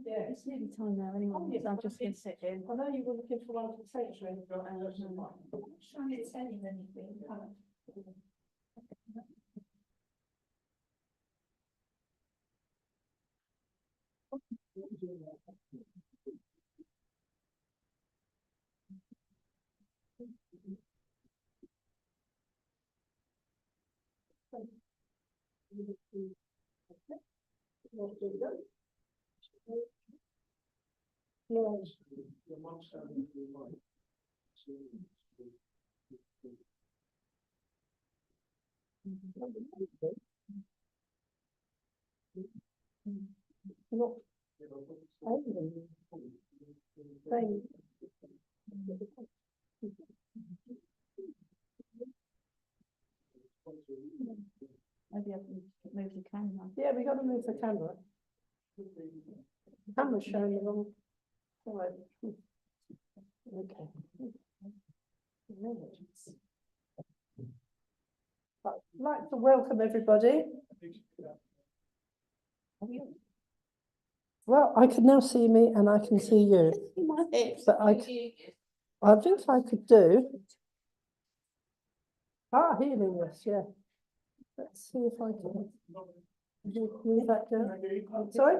Yeah, it's nearly time now anyway. I'm just going to sit in. I know you were looking for one for the sanctuary. I'm trying to tell you anything. Maybe I can move the camera. Yeah, we got to move the camera. The camera's showing the wrong side. Okay. I'd like to welcome everybody. Well, I can now see me and I can see you. But I think I could do. Healing, yes, yeah. Let's see if I can move that down. Sorry?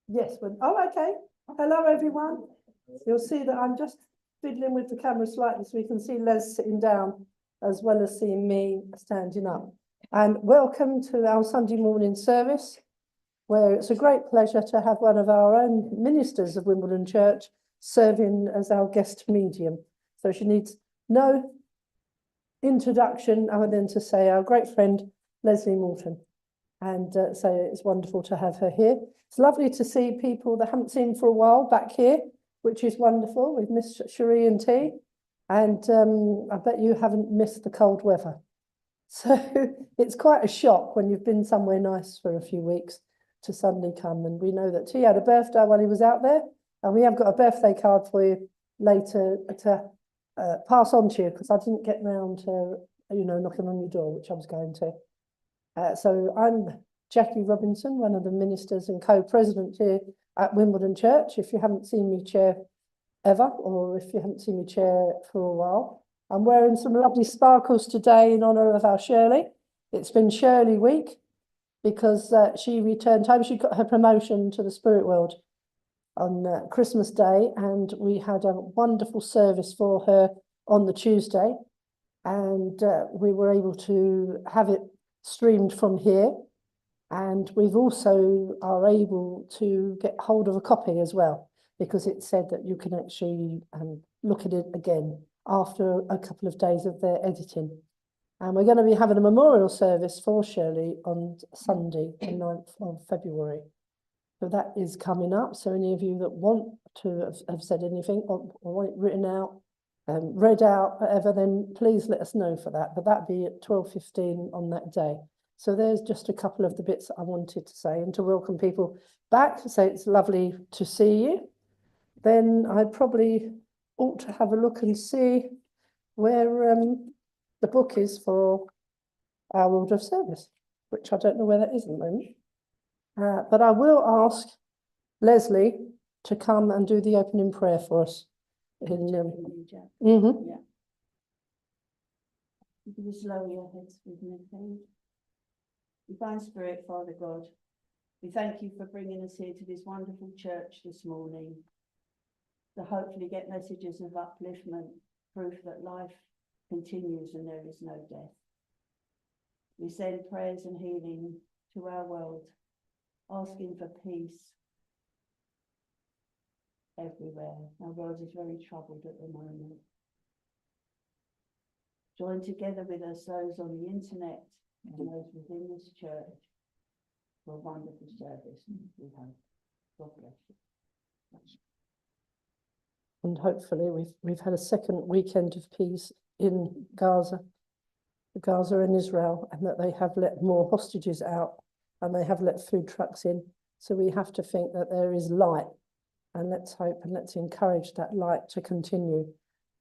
Yes, okay. Hello, everyone. You'll see that I'm just fiddling with the camera slightly so we can see Les sitting down as well as seeing me standing up. And welcome to our Sunday morning service, where it's a great pleasure to have one of our own ministers of Wimbledon Church serving as our guest medium. So she needs no introduction other than to say our great friend Lesley Malton, and so it's wonderful to have her here. It's lovely to see people that I haven't seen for a while back here, which is wonderful. We've missed Cherie and T, and I bet you haven't missed the cold weather. So it's quite a shock when you've been somewhere nice for a few weeks to suddenly come. And we know that T had a birthday while he was out there, and we have got a birthday card for you later to pass on to you, because I didn't get round to, knocking on your door, which I was going to. So I'm Jackie Robinson, one of the ministers and co-president here at Wimbledon Church. If you haven't seen me chair ever, or if you haven't seen me chair for a while, I'm wearing some lovely sparkles today in honour of our Shirley. It's been Shirley week because she returned home. She got her promotion to the spirit world on Christmas Day, and we had a wonderful service for her on the Tuesday, and we were able to have it streamed from here, and we've also are able to get hold of a copy as well, because it said that you can actually look at it again after a couple of days of their editing. And we're going to be having a memorial service for Shirley on Sunday, the 9th of February. So that is coming up. So any of you that want to have said anything or want it written out, read out, whatever, then please let us know for that. But that'd be at 12:15 on that day. So there's just a couple of the bits that I wanted to say, and to welcome people back. So it's lovely to see you. Then I probably ought to have a look and see where the book is for our order of service, which I don't know where that is at the moment. But I will ask Lesley to come and do the opening prayer for us. Yeah. You can just lower your heads with me, please. Divine Spirit, Father God, we thank you for bringing us here to this wonderful church this morning to hopefully get messages of upliftment, proof that life continues and there is no death. We send prayers and healing to our world, asking for peace everywhere. Our world is very troubled at the moment. Join together with us those on the internet and those within this church for a wonderful service, we hope. God bless you. And hopefully we've had a second weekend of peace in Gaza and Israel, and that they have let more hostages out and they have let food trucks in. So we have to think that there is light, and let's hope and let's encourage that light to continue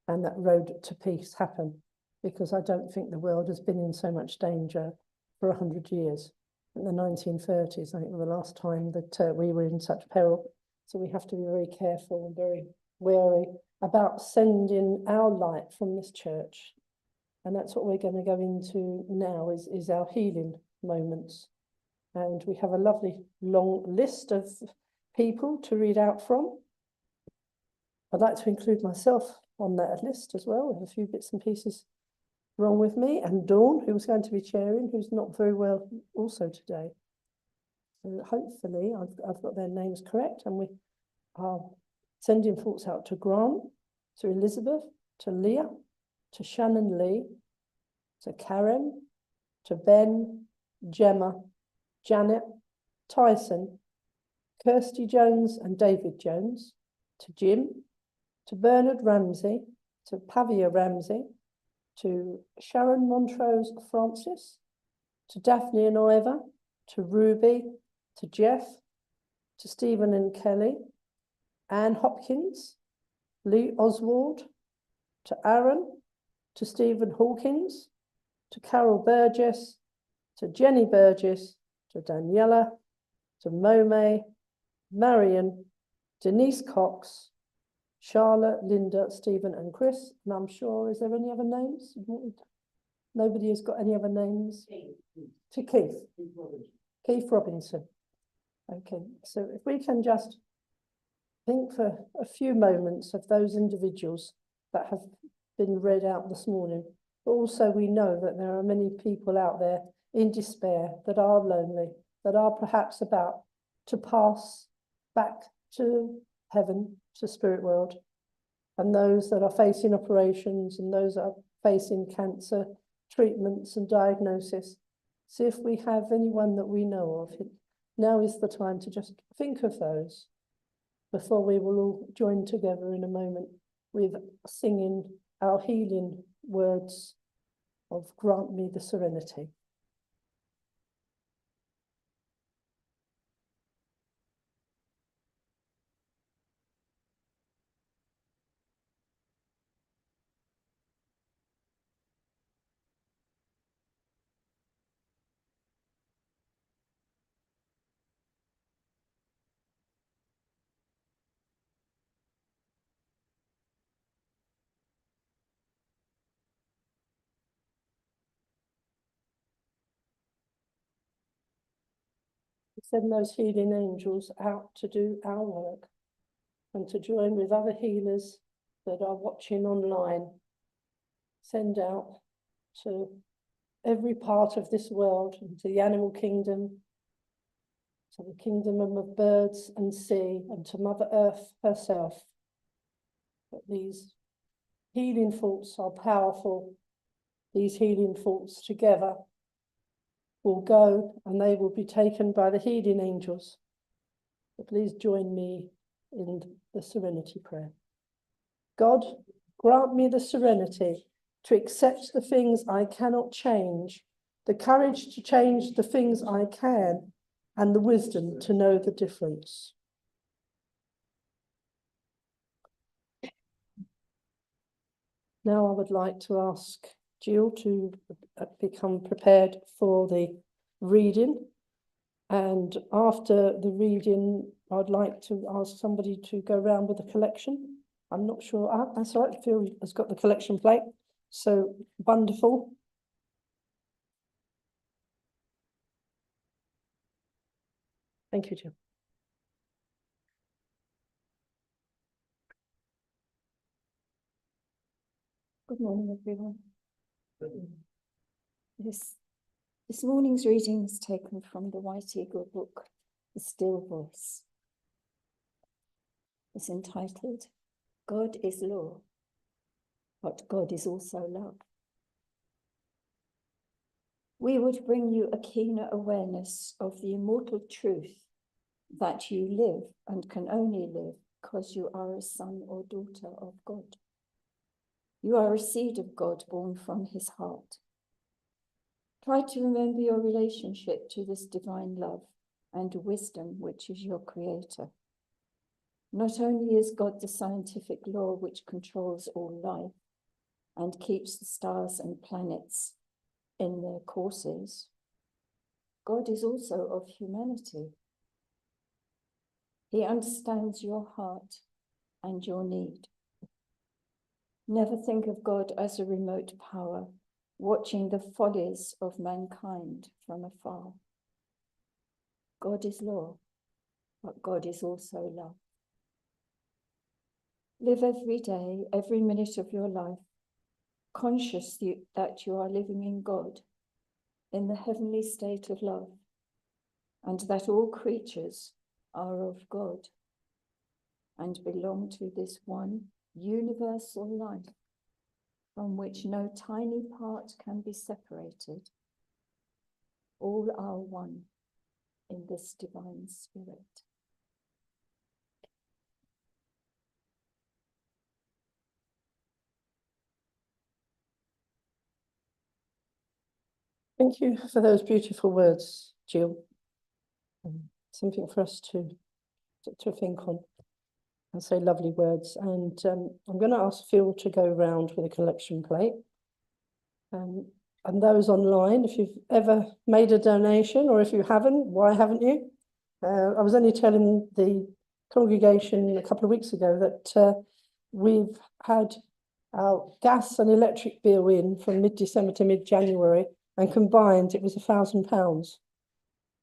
and that road to peace happen, because I don't think the world has been in so much danger for 100 years. In the 1930s, I think, was the last time that we were in such peril. So we have to be very careful and very wary about sending our light from this church. And that's what we're going to go into now, is our healing moments. And we have a lovely long list of people to read out from. I'd like to include myself on that list as well, with a few bits and pieces wrong with me, and Dawn, who was going to be chairing, who's not very well also today. So hopefully I've got their names correct, and we are sending thoughts out to Grant, to Elizabeth, to Leah, to Shannon Lee, to Karen, to Ben, Gemma, Janet, Tyson, Kirsty Jones and David Jones, to Jim, to Bernard Ramsey, to Pavia Ramsey, to Sharon Montrose Francis, to Daphne and Ivor, to Ruby, to Jeff, to Stephen and Kelly, Anne Hopkins, Lee Oswald, to Aaron, to Stephen Hawkins, to Carol Burgess, to Jenny Burgess, to Daniela, to Momay, Marion, Denise Cox, Charlotte, Linda, Stephen and Chris. And I'm sure, is there any other names? Nobody has got any other names? To Keith. Keith Robinson. Okay, so if we can just think for a few moments of those individuals that have been read out this morning. But also we know that there are many people out there in despair, that are lonely, that are perhaps about to pass back to heaven, to spirit world, and those that are facing operations, and those that are facing cancer treatments and diagnosis. See if we have anyone that we know of. Now is the time to just think of those before we will all join together in a moment with singing our healing words of "Grant me the serenity." Send those healing angels out to do our work and to join with other healers that are watching online. Send out to every part of this world, and to the animal kingdom, to the kingdom of birds and sea, and to Mother Earth herself. That these healing thoughts are powerful. These healing thoughts together will go, and they will be taken by the healing angels. So please join me in the serenity prayer. God, grant me the serenity to accept the things I cannot change, the courage to change the things I can, and the wisdom to know the difference. Now I would like to ask Jill to become prepared for the reading. And after the reading, I'd like to ask somebody to go around with the collection. I'm not sure. That's all right. Phil has got the collection plate. So wonderful. Thank you, Jill. Good morning, everyone. This morning's reading is taken from the White Eagle book, The Still Voice. It's entitled, God is Law, but God is also Love. We would bring you a keener awareness of the immortal truth that you live and can only live because you are a son or daughter of God. You are a seed of God born from his heart. Try to remember your relationship to this divine love and wisdom, which is your creator. Not only is God the scientific law which controls all life and keeps the stars and planets in their courses, God is also of humanity. He understands your heart and your need. Never think of God as a remote power, watching the follies of mankind from afar. God is law, but God is also love. Live every day, every minute of your life, conscious that you are living in God, in the heavenly state of love, and that all creatures are of God and belong to this one universal life from which no tiny part can be separated. All are one in this divine spirit. Thank you for those beautiful words, Jill. Something for us to think on and say lovely words. And I'm going to ask Phil to go round with a collection plate. And those online, if you've ever made a donation, or if you haven't, why haven't you? I was only telling the congregation a couple of weeks ago that we've had our gas and electric bill in from mid-December to mid-January, and combined it was £1,000.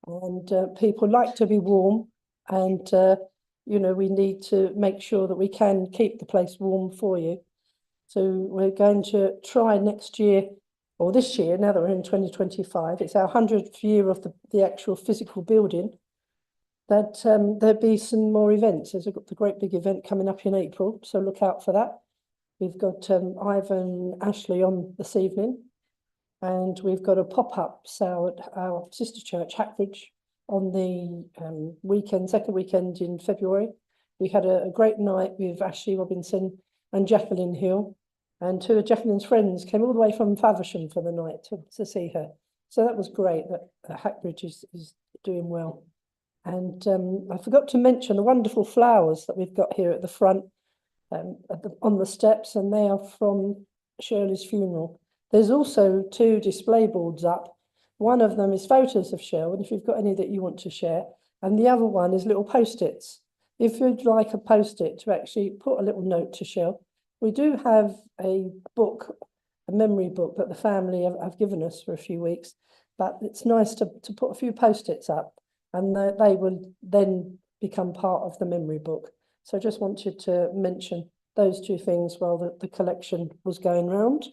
And people like to be warm, and you know, we need to make sure that we can keep the place warm for you. So we're going to try next year, or this year, now that we're in 2025, it's our 100th year of the actual physical building, that there'll be some more events. There's the great big event coming up in April, so look out for that. We've got Ivan Ashley on this evening, and we've got a pop-up sale at our sister church, Hackbridge, on the weekend, second weekend in February. We had a great night with Ashley Robinson and Jacqueline Hill, and two of Jacqueline's friends came all the way from Faversham for the night to see her. So that was great that Hackbridge is doing well. And I forgot to mention the wonderful flowers that we've got here at the front, on the steps, and they are from Shirley's funeral. There's also two display boards up. One of them is photos of Shirley, and if you've got any that you want to share, and the other one is little post-its. If you'd like a post-it to actually put a little note to Shirley, we do have a book, a memory book that the family have given us for a few weeks, but it's nice to put a few post-its up, and they will then become part of the memory book. So I just wanted to mention those two things while the collection was going round.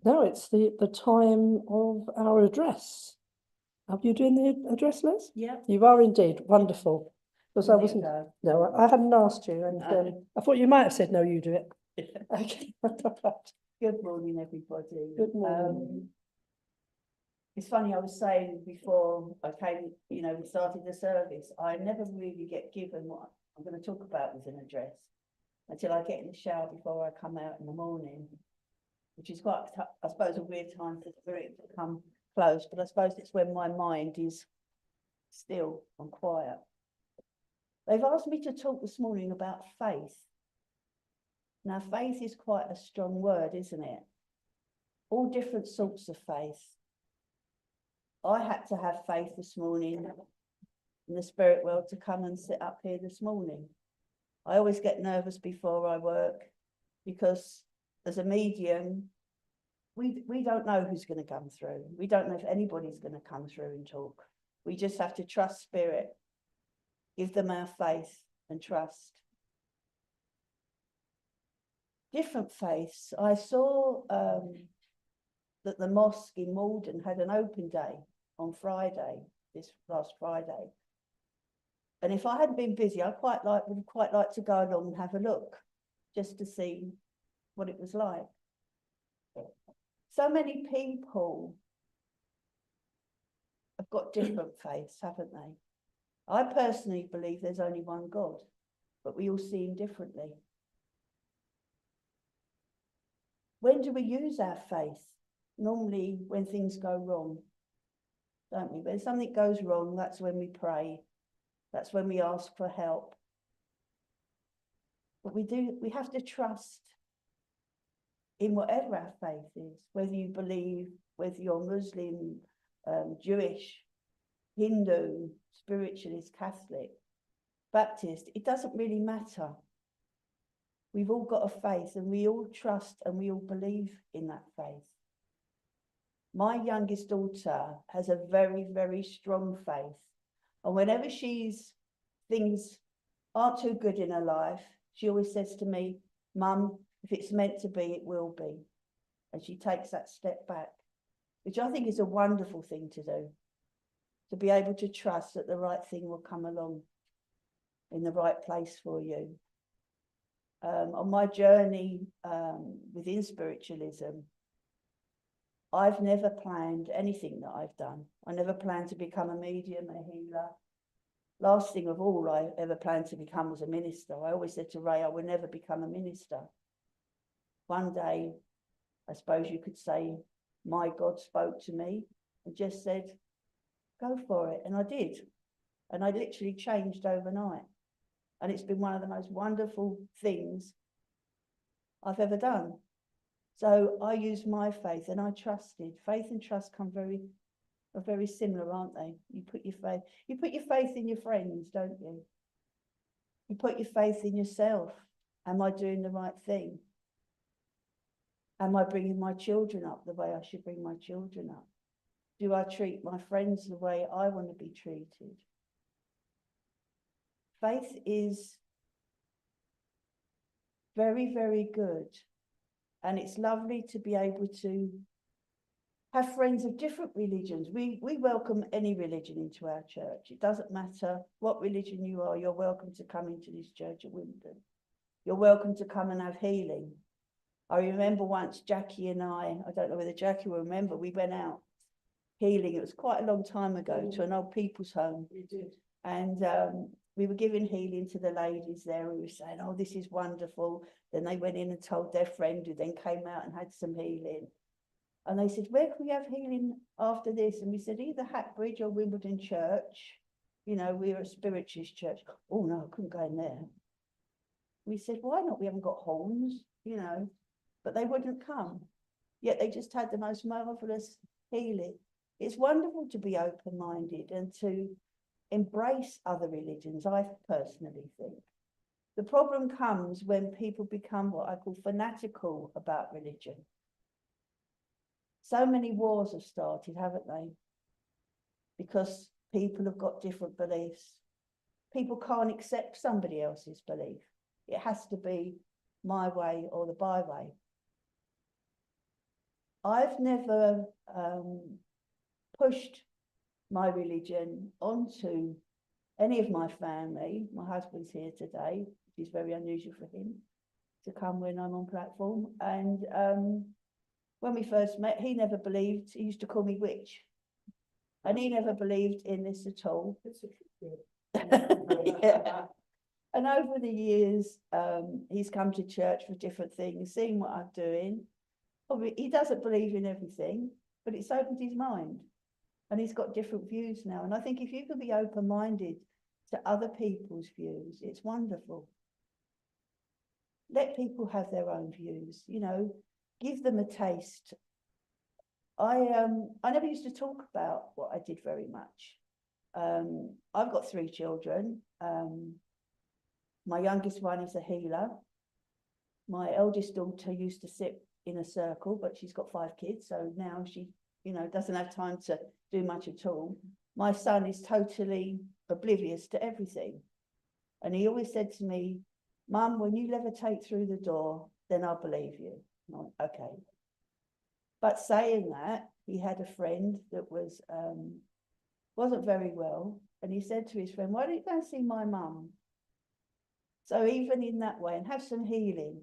Now it's the time of our address. Are you doing the address, Liz? Yeah. You are indeed. Wonderful. Because I wasn't, Go. no, I hadn't asked you, and Okay. I thought you might have said, no, you do it. Okay. Good morning, everybody. Good morning. It's funny, I was saying before I came, you know, we started the service, I never really get given what I'm going to talk about with an address until I get in the shower before I come out in the morning, which is quite, I suppose, a weird time for it to come close, but I suppose it's when my mind is still and quiet. They've asked me to talk this morning about faith. Now, faith is quite a strong word, isn't it? All different sorts of faith. I had to have faith this morning in the spirit world to come and sit up here this morning. I always get nervous before I work because as a medium, we don't know who's going to come through. We don't know if anybody's going to come through and talk. We just have to trust Spirit, give them our faith and trust. Different faiths. I saw that the mosque in Malton had an open day on Friday, this last Friday. And if I hadn't been busy, would quite like to go along and have a look, just to see what it was like. So many people have got different faiths, haven't they? I personally believe there's only one God, but we all see him differently. When do we use our faith? Normally when things go wrong, don't we? When something goes wrong, that's when we pray. That's when we ask for help. But we have to trust in whatever our faith is, whether you believe, whether you're Muslim, Jewish, Hindu, spiritualist, Catholic, Baptist, it doesn't really matter. We've all got a faith and we all trust and we all believe in that faith. My youngest daughter has a very, very strong faith. And whenever things aren't too good in her life, she always says to me, Mum, if it's meant to be, it will be. And she takes that step back, which I think is a wonderful thing to do, to be able to trust that the right thing will come along in the right place for you. On my journey within spiritualism, I've never planned anything that I've done. I never planned to become a medium, a healer. Last thing of all I ever planned to become was a minister. I always said to Ray, I would never become a minister. One day, I suppose you could say, my God spoke to me and just said, go for it. And I did. And I literally changed overnight. And it's been one of the most wonderful things I've ever done. So I used my faith and I trusted. Faith and trust are very similar, aren't they? You put your faith in your friends, don't you? You put your faith in yourself. Am I doing the right thing? Am I bringing my children up the way I should bring my children up? Do I treat my friends the way I want to be treated? Faith is very, very good. And it's lovely to be able to have friends of different religions. We welcome any religion into our church. It doesn't matter what religion you are, you're welcome to come into this church at Wimbledon. You're welcome to come and have healing. I remember once Jackie and I don't know whether Jackie will remember, we went out healing. It was quite a long time ago to an old people's home. We did. And we were giving healing to the ladies there. We were saying, oh, this is wonderful. Then they went in and told their friend who then came out and had some healing. And they said, where can we have healing after this? And we said, either Hatbridge or Wimbledon Church. You know, we're a spiritualist church. Oh, no, I couldn't go in there. We said, why not? We haven't got horns, you know. But they wouldn't come. Yet they just had the most marvellous healing. It's wonderful to be open-minded and to embrace other religions, I personally think. The problem comes when people become what I call fanatical about religion. So many wars have started, haven't they? Because people have got different beliefs. People can't accept somebody else's belief. It has to be my way or the byway. I've never pushed my religion onto any of my family. My husband's here today, which is very unusual for him to come when I'm on platform. And when we first met, he never believed, he used to call me witch. And he never believed in this at all. Yeah. And over the years, he's come to church for different things, seeing what I'm doing. Probably, he doesn't believe in everything, but it's opened his mind. And he's got different views now. And I think if you can be open-minded to other people's views, it's wonderful. Let people have their own views, you know, give them a taste. I never used to talk about what I did very much. I've got 3 children. My youngest one is a healer. My eldest daughter used to sit in a circle, but she's got 5 kids. So now she, you know, doesn't have time to do much at all. my son is totally oblivious to everything. And he always said to me, Mum, when you levitate through the door, then I'll believe you. And I went, okay. But saying that, he had a friend that wasn't very well. And he said to his friend, why don't you go and see my mum? So even in that way, and have some healing.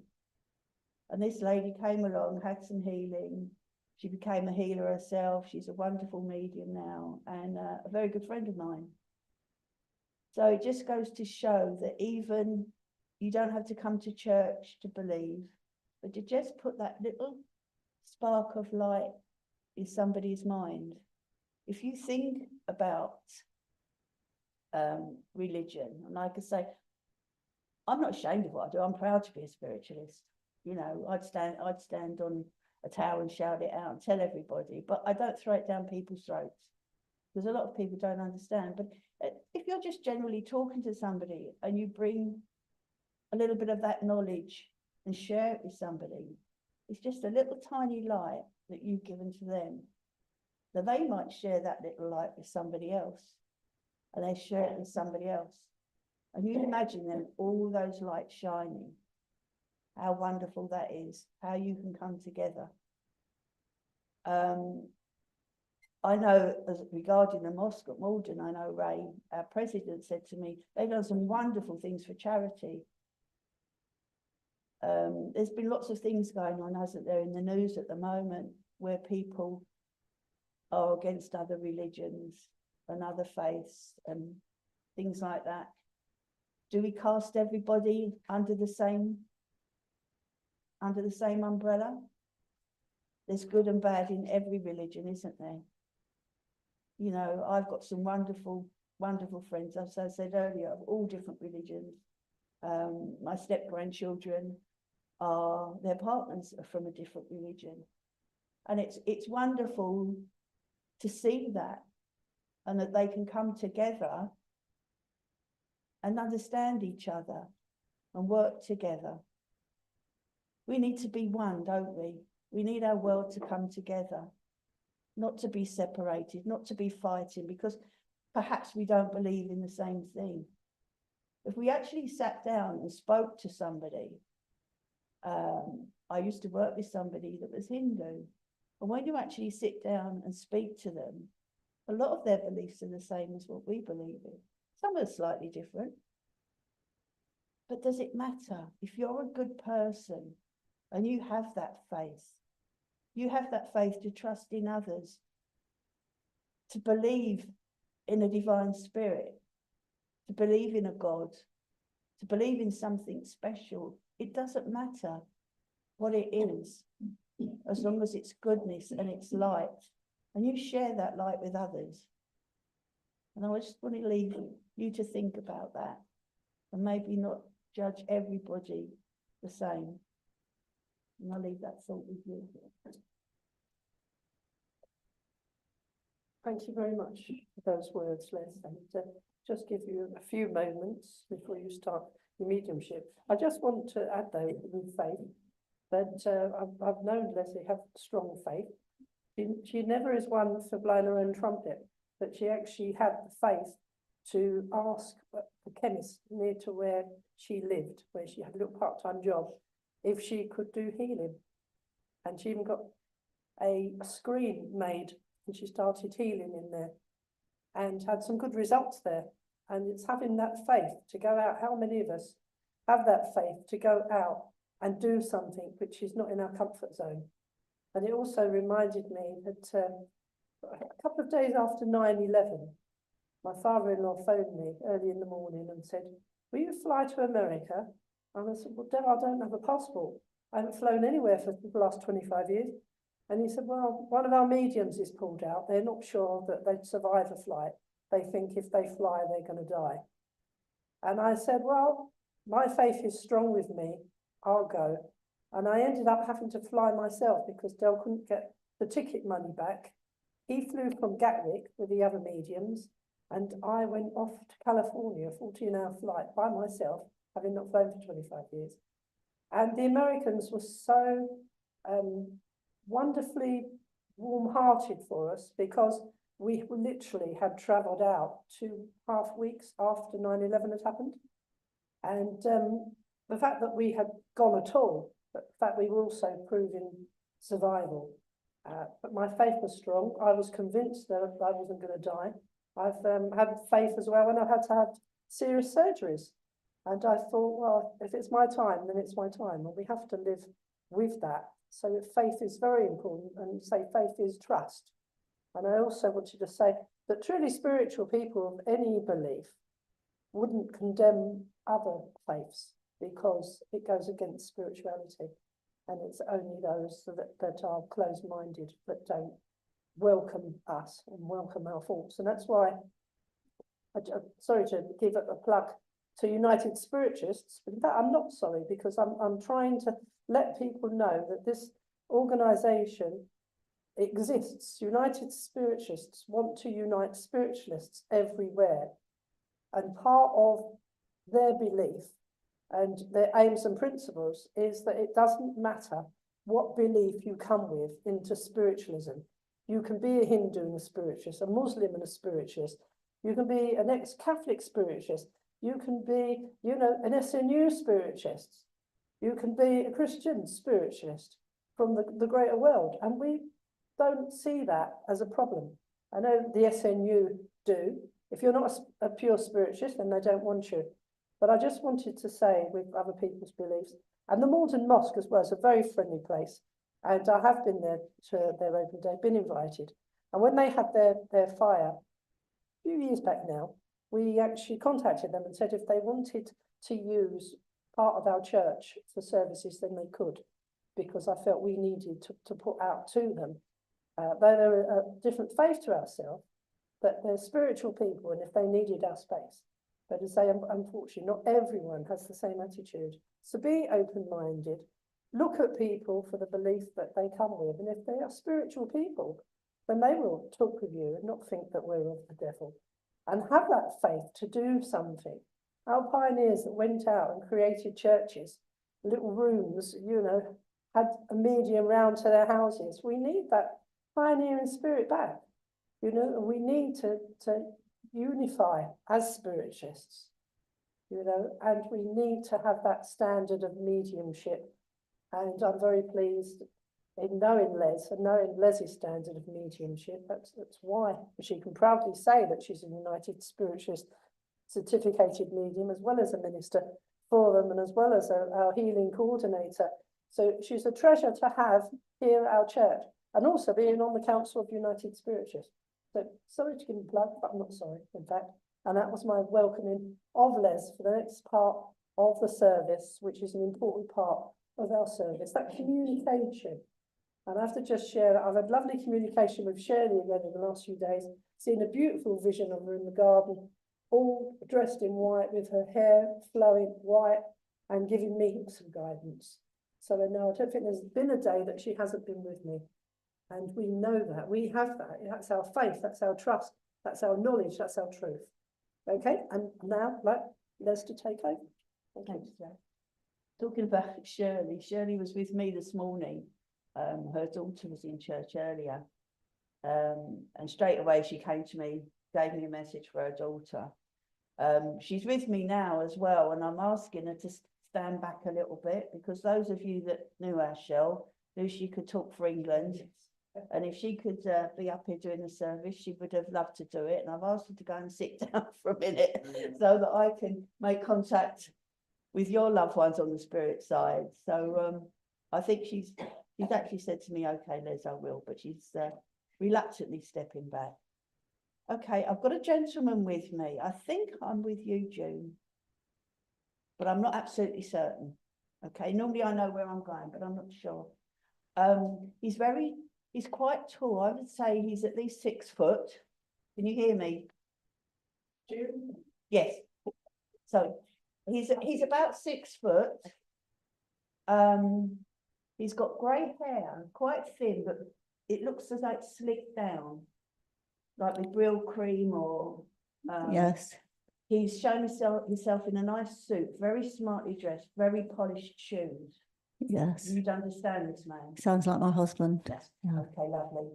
And this lady came along, had some healing. She became a healer herself. She's a wonderful medium now and a very good friend of mine. So it just goes to show that even you don't have to come to church to believe, but to just put that little spark of light in somebody's mind. If you think about religion, and like I say, I'm not ashamed of what I do. I'm proud to be a spiritualist. You know, I'd stand on a tower and shout it out and tell everybody, but I don't throw it down people's throats because a lot of people don't understand. But if you're just generally talking to somebody and you bring a little bit of that knowledge and share it with somebody, it's just a little tiny light that you've given to them. Now they might share that little light with somebody else, and they share it with somebody else. And you imagine them, all those lights shining. How wonderful that is, how you can come together. I know, as regarding the mosque at Malton, I know Ray, our president, said to me, they've done some wonderful things for charity. There's been lots of things going on, hasn't there, in the news at the moment, where people are against other religions and other faiths and things like that. Do we cast everybody under the same umbrella? There's good and bad in every religion, isn't there? You know, I've got some wonderful, wonderful friends, as I said earlier, of all different religions. My step-grandchildren their partners are from a different religion. And it's wonderful to see that, and that they can come together and understand each other and work together. We need to be one, don't we? We need our world to come together, not to be separated, not to be fighting, because perhaps we don't believe in the same thing. If we actually sat down and spoke to somebody, I used to work with somebody that was Hindu, and when you actually sit down and speak to them, a lot of their beliefs are the same as what we believe in. Some are slightly different. But does it matter? If you're a good person and you have that faith to trust in others, to believe in a divine spirit, to believe in a God, to believe in something special, it doesn't matter what it is, as long as it's goodness and it's light, and you share that light with others. And I just want to leave you to think about that, and maybe not judge everybody the same. And I'll leave that thought with you. Thank you very much for those words, Les. And just give you a few moments before you start your mediumship. I just want to add, though, with faith, that I've known Lesley have strong faith. She never is one for blowing her own trumpet, but she actually had the faith to ask the chemist near to where she lived, where she had a little part-time job, if she could do healing. And she even got a screen made, and she started healing in there and had some good results there. And it's having that faith to go out. How many of us have that faith to go out and do something which is not in our comfort zone? And it also reminded me that a couple of days after 9/11, my father-in-law phoned me early in the morning and said, will you fly to America? And I said, well, Dad, I don't have a passport. I haven't flown anywhere for the last 25 years. And he said, well, one of our mediums is pulled out. They're not sure that they'd survive a flight. They think if they fly, they're going to die. And I said, well, my faith is strong with me. I'll go. And I ended up having to fly myself because Del couldn't get the ticket money back. He flew from Gatwick with the other mediums, and I went off to California, a 14-hour flight by myself, having not flown for 25 years. And the Americans were so wonderfully warm-hearted for us, because we literally had travelled out 2.5 weeks after 9/11 had happened. And the fact that we had gone at all, but the fact we were also proving survival. But my faith was strong. I was convinced that I wasn't going to die. I've had faith as well, and I've had to have serious surgeries. And I thought, well, if it's my time, then it's my time. And we have to live with that. So faith is very important, and say faith is trust. And I also wanted to say that truly spiritual people of any belief wouldn't condemn other faiths because it goes against spirituality. And it's only those that are closed-minded that don't welcome us and welcome our thoughts. And that's why, sorry to give a plug to United Spiritists, but in fact, I'm not sorry, because I'm trying to let people know that this organisation exists. United Spiritists want to unite spiritualists everywhere. And part of their belief and their aims and principles is that it doesn't matter what belief you come with into spiritualism. You can be a Hindu and a spiritualist, a Muslim and a spiritualist. You can be an ex-Catholic spiritualist. You can be, an SNU spiritualist. You can be a Christian spiritualist from the greater world. And we don't see that as a problem. I know the SNU do. If you're not a pure spiritualist, then they don't want you. But I just wanted to say, with other people's beliefs, and the Malton Mosque as well is a very friendly place. And I have been there to their open day, been invited. And when they had their fire, a few years back now, we actually contacted them and said if they wanted to use part of our church for services, then they could, because I felt we needed to put out to them. Though they're a different faith to ourselves, but they're spiritual people, and if they needed our space. But to say, unfortunately, not everyone has the same attitude. So be open-minded, look at people for the belief that they come with, and if they are spiritual people, then they will talk with you and not think that we're of the devil. And have that faith to do something. Our pioneers that went out and created churches, little rooms, had a medium round to their houses. We need that pioneering spirit back. We need to unify as spiritualists, and we need to have that standard of mediumship. And I'm very pleased in knowing Les and knowing Lesley's standard of mediumship. That's why she can proudly say that she's a United Spiritualist certificated medium, as well as a minister for them, and as well as our healing coordinator. So she's a treasure to have here at our church, and also being on the Council of United Spiritualists. So sorry to give a plug, but I'm not sorry, in fact. And that was my welcoming of Les for the next part of the service, which is an important part of our service, that communication. And I have to just share that I've had lovely communication with Shirley again in the last few days, seeing a beautiful vision of her in the garden, all dressed in white with her hair flowing white and giving me some guidance. So I know, I don't think there's been a day that she hasn't been with me. And we know that, we have that, that's our faith, that's our trust, that's our knowledge, that's our truth. Okay, and now, Les to take over. Thanks, Jo. Talking about Shirley was with me this morning. Her daughter was in church earlier. And straight away she came to me, gave me a message for her daughter. She's with me now as well, and I'm asking her to stand back a little bit, because those of you that knew our Shell knew she could talk for England. And if she could be up here doing the service, she would have loved to do it. And I've asked her to go and sit down for a minute so that I can make contact with your loved ones on the spirit side. So I think she's actually said to me, okay, Les, I will, but she's reluctantly stepping back. Okay, I've got a gentleman with me. I think I'm with you, June, but I'm not absolutely certain. Okay, normally I know where I'm going, but I'm not sure. He's quite tall. I would say he's at least 6 foot. Can you hear me? June? Yes. So he's about 6 foot. He's got grey hair, quite thin, but it looks as though it's slicked down, like with Brill cream or. Yes. He's shown himself in a nice suit, very smartly dressed, very polished shoes. Yes. You'd understand this man. Sounds like my husband. Yes. Yeah. Okay, lovely.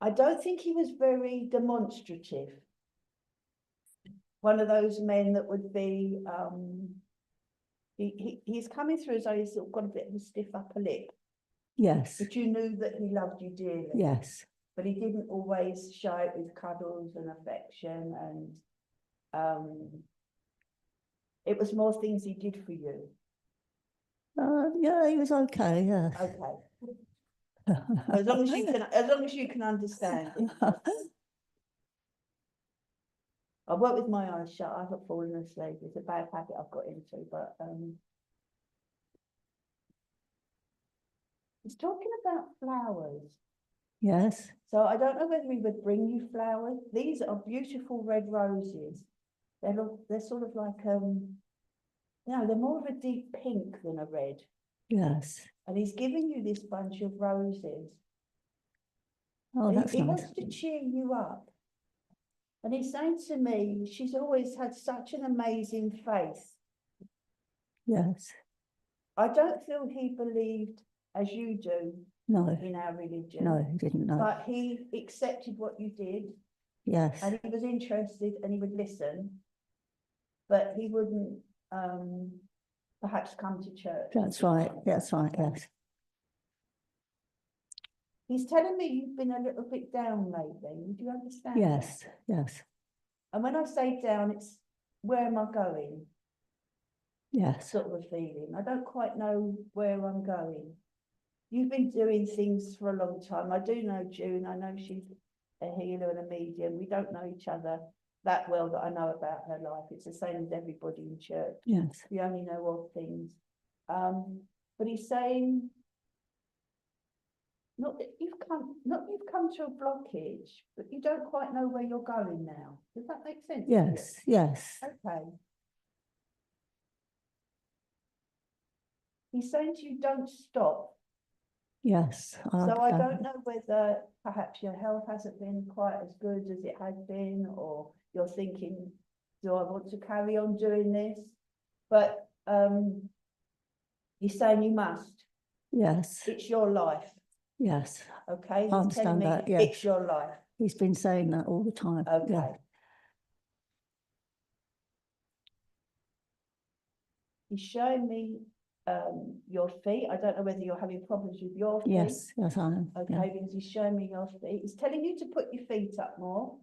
I don't think he was very demonstrative. One of those men that would be, he's coming through as though he's sort of got a bit of a stiff upper lip, Yes, but you knew that he loved you dearly. yes. But he didn't always show it with cuddles and affection, and it was more things he did for you. Yeah, he was okay, yes. Okay, as long as you can understand it. I work with my eyes shut. I haven't fallen asleep. It's a bad habit I've got into, but he's talking about flowers. Yes, So I don't know whether he would bring you flowers. These are beautiful red roses. They're sort of like no, they're more of a deep pink than a red. yes. And he's giving you this bunch of roses. Oh, And that's he nice. wants to cheer you up. And he's saying to me, she's always had such an amazing faith. Yes. I don't feel he believed as you do No, in our religion. no, he didn't know. But he accepted what you did, Yes, and he was interested and he would listen, but he wouldn't perhaps come to church. that's right. That's right, yes. He's telling me you've been a little bit down lately. Do you understand? Yes, that? yes, And when I say down, it's where am I going? yes, Sort of a feeling. I don't quite know where I'm going. You've been doing things for a long time. I do know June. I know she's a healer and a medium. We don't know each other that well that I know about her life. It's the same as everybody in church. yes, We only know of things. But he's saying, not that you've come to a blockage, but you don't quite know where you're going now. Does that make sense? to you? yes, yes, Okay. He's saying to you, don't stop. yes. So I don't know whether perhaps your health hasn't been quite as good as it has been, or you're thinking, do I want to carry on doing this? But he's saying you must. Yes, It's your life. yes. Okay. He's I understand telling me that, yes. it's your life. He's been saying that all the time. Okay. Yeah. He's showing me your feet. I don't know whether you're having problems with your feet. Yes, yes, I am. Okay, Yeah. because he's showing me your feet. He's telling you to put your feet up more.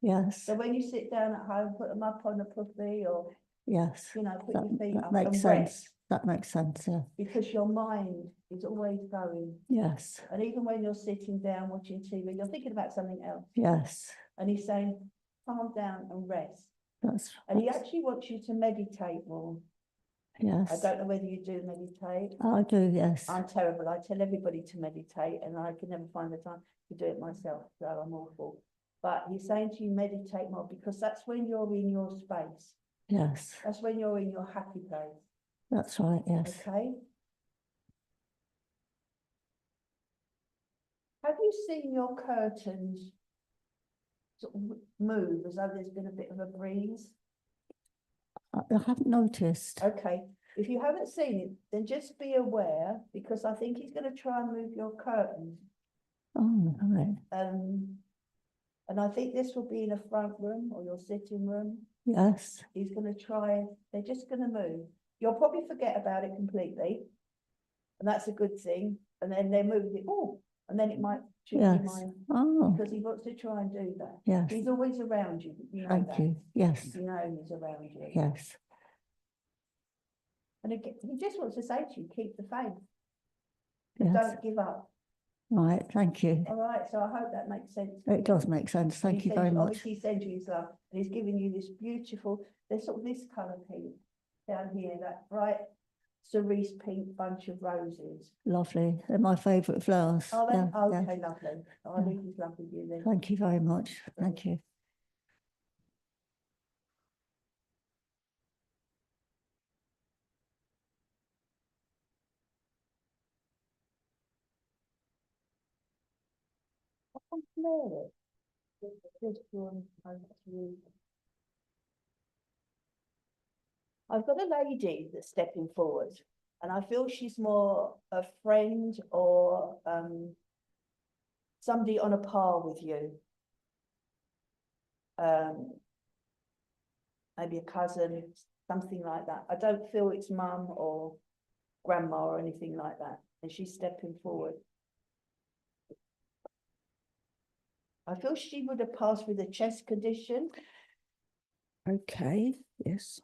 Yes, So when you sit down at home, put them up on a puffy, or yes. you know, put That, your feet that up makes and sense. rest, That makes sense, yeah. because your mind is always going. Yes, And even when you're sitting down watching TV, you're thinking about something else. yes. And he's saying, calm down and rest. That's, And he actually wants you to meditate more. I yes. don't know whether you do meditate. I do, yes. I'm terrible. I tell everybody to meditate and I can never find the time to do it myself, so I'm awful. But he's saying to you, meditate more, because that's when you're in your space. Yes, That's when you're in your happy place. that's right, yes. Okay. Have you seen your curtains sort of move as though there's been a bit of a breeze? I haven't noticed. Okay. If you haven't seen it, then just be aware, because I think he's going to try and move your curtains. Oh, right. And I think this will be in a front room or your sitting room. Yes, He's going to try, they're just going to move. You'll probably forget about it completely. And that's a good thing. And then they move it, oh, and then it might trip your yes. mind, Oh, because he wants to try and do that. yes. He's always around you. You know Thank that. you. Yes, You know he's around you. yes. And again, he just wants to say to you, keep the faith. Yes. Don't give up. Right, thank you. All right, so I hope that makes sense. It does make sense. And Thank he you sends very much. Obviously, he sends you his love, and he's giving you this beautiful, there's sort of this colour pink down here, that bright cerise pink bunch of roses. Lovely. They're my favourite flowers. Oh, Yeah, then, yeah. okay, lovely. I'll leave his love with you then. Thank you very much. Thank you. I can smell it. This one, I've got a lady that's stepping forward, and I feel she's more a friend or somebody on a par with you. Maybe a cousin, something like that. I don't feel it's mum or grandma or anything like that. And she's stepping forward. I feel she would have passed with a chest condition. Okay, yes.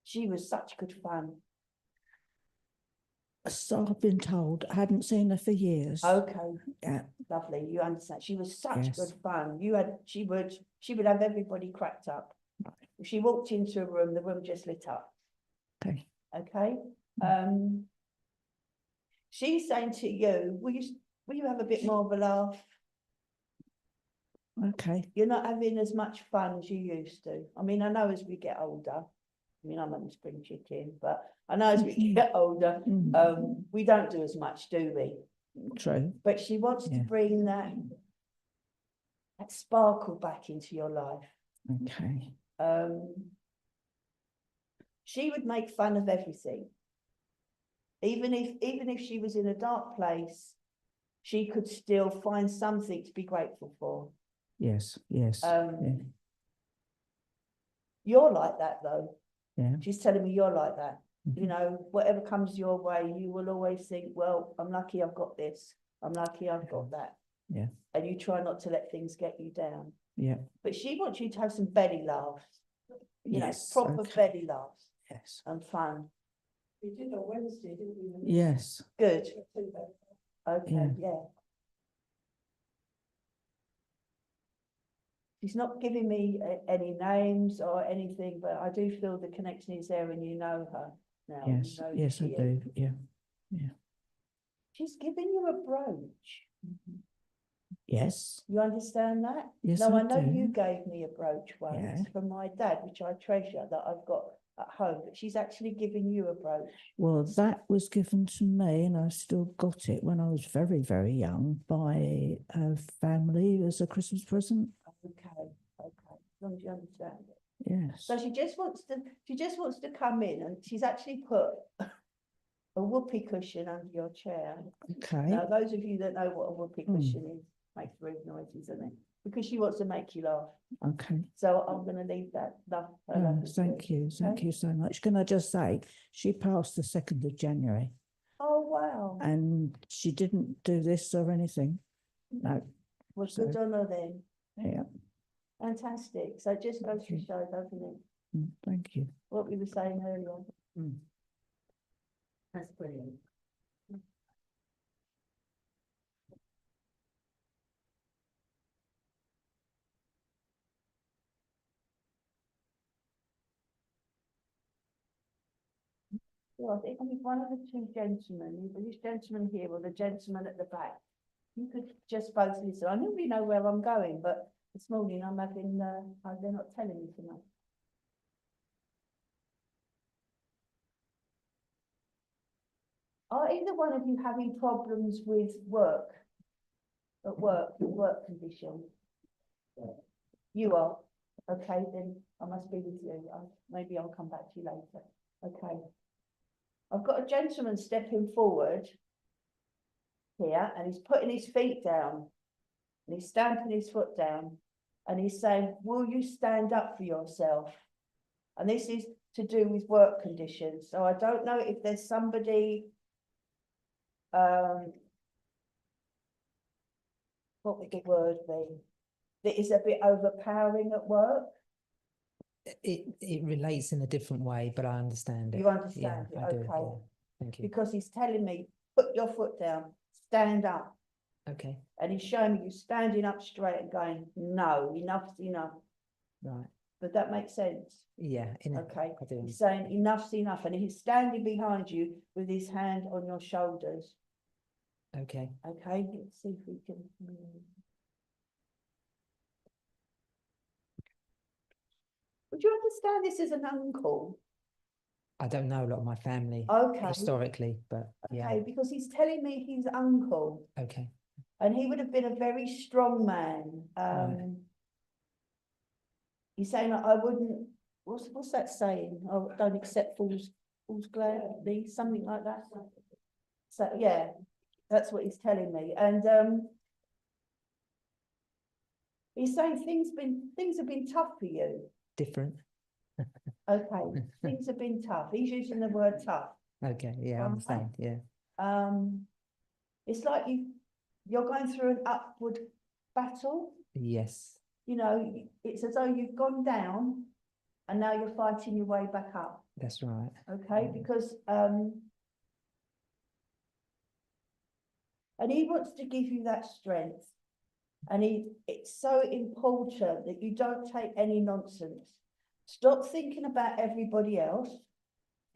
She was such good fun. So I've been told. I hadn't seen her for years. Okay, Yeah, lovely. You understand. She was such Yes. good fun. She would have everybody cracked up. If she walked into a room, the room just lit up. okay. Okay. She's saying to you, will you have a bit more of a laugh? Okay. You're not having as much fun as you used to. I mean, I know as we get older, I mean, I'm a spring chicken, but I know as we get older, we don't do as much, do we? True. But she wants to bring that sparkle back into your life. Okay. She would make fun of everything. Even if she was in a dark place, she could still find something to be grateful for. Yes, yes. You're like that though. Yeah. She's telling me you're like that. You know, whatever comes your way, you will always think, well, I'm lucky I've got this. I'm lucky I've got that. Yeah. And you try not to let things get you down. Yeah. But she wants you to have some belly laughs. You know, proper okay. belly laughs. Yes. And fun. We did on Wednesday, didn't we? Yes. Good. Okay, yeah. She's not giving me any names or anything, but I do feel the connection is there and you know her now. Yes. You know Yes, I do. Yeah. She's giving you a brooch. Yes. You understand that? Yes, No, I I know do. you gave me a brooch once Yeah. from my dad, which I treasure, that I've got at home, but she's actually giving you a brooch. Well, that was given to me and I still got it when I was very, very young by a family as a Christmas present. Okay, as long as you understand it. Yes. So she just wants to come in, and she's actually put a whoopee cushion under your chair. Okay. Now, those of you that know what a whoopee cushion is, makes rude noises, isn't it? Because she wants to make you laugh. Okay. So I'm going to leave that. Thank you. Thank you so much. Can I just say, she passed the 2nd of January. Oh, wow. And she didn't do this or anything. No. Well, good on her then. Yeah. Fantastic. So it just goes to show, doesn't it? Thank you. What we were saying earlier. That's brilliant. Well, I think one of the two gentlemen, either this gentleman here or the gentleman at the back, you could just both listen. I don't really know where I'm going, but this morning I'm having, they're not telling me tonight. Are either one of you having problems with work? At work, with work conditions? You are? Okay, then I must be with you. Maybe I'll come back to you later. Okay. I've got a gentleman stepping forward here, and he's putting his feet down, and he's stamping his foot down, and he's saying, will you stand up for yourself? And this is to do with work conditions. So I don't know if there's somebody, what would the word be, that is a bit overpowering at work? It relates in a different way, but I understand it. You understand it, I do, okay. yeah. Thank you. Because he's telling me, put your foot down, stand up. Okay, And he's showing me you standing up straight and going, no, enough's enough. right. But that makes sense. Yeah, Okay. I do. He's saying enough's enough, and he's standing behind you with his hand on your shoulders. Okay. Okay, let's see if we can. Would you understand this as an uncle? I don't know a lot of my family Okay. historically, but yeah. Okay, because he's telling me he's uncle, Okay. and he would have been a very strong man. Right. He's saying I wouldn't. What's that saying? I don't accept fools gladly, something like that. So, yeah, that's what he's telling me. And he's saying things have been tough for you. Different. Okay, things have been tough. He's using the word tough. Okay, yeah, I Alright. understand, yeah. It's like you're going through an upward battle. Yes, You know, it's as though you've gone down and now you're fighting your way back up. that's right. Okay, because and he wants to give you that strength. And it's so important that you don't take any nonsense. Stop thinking about everybody else.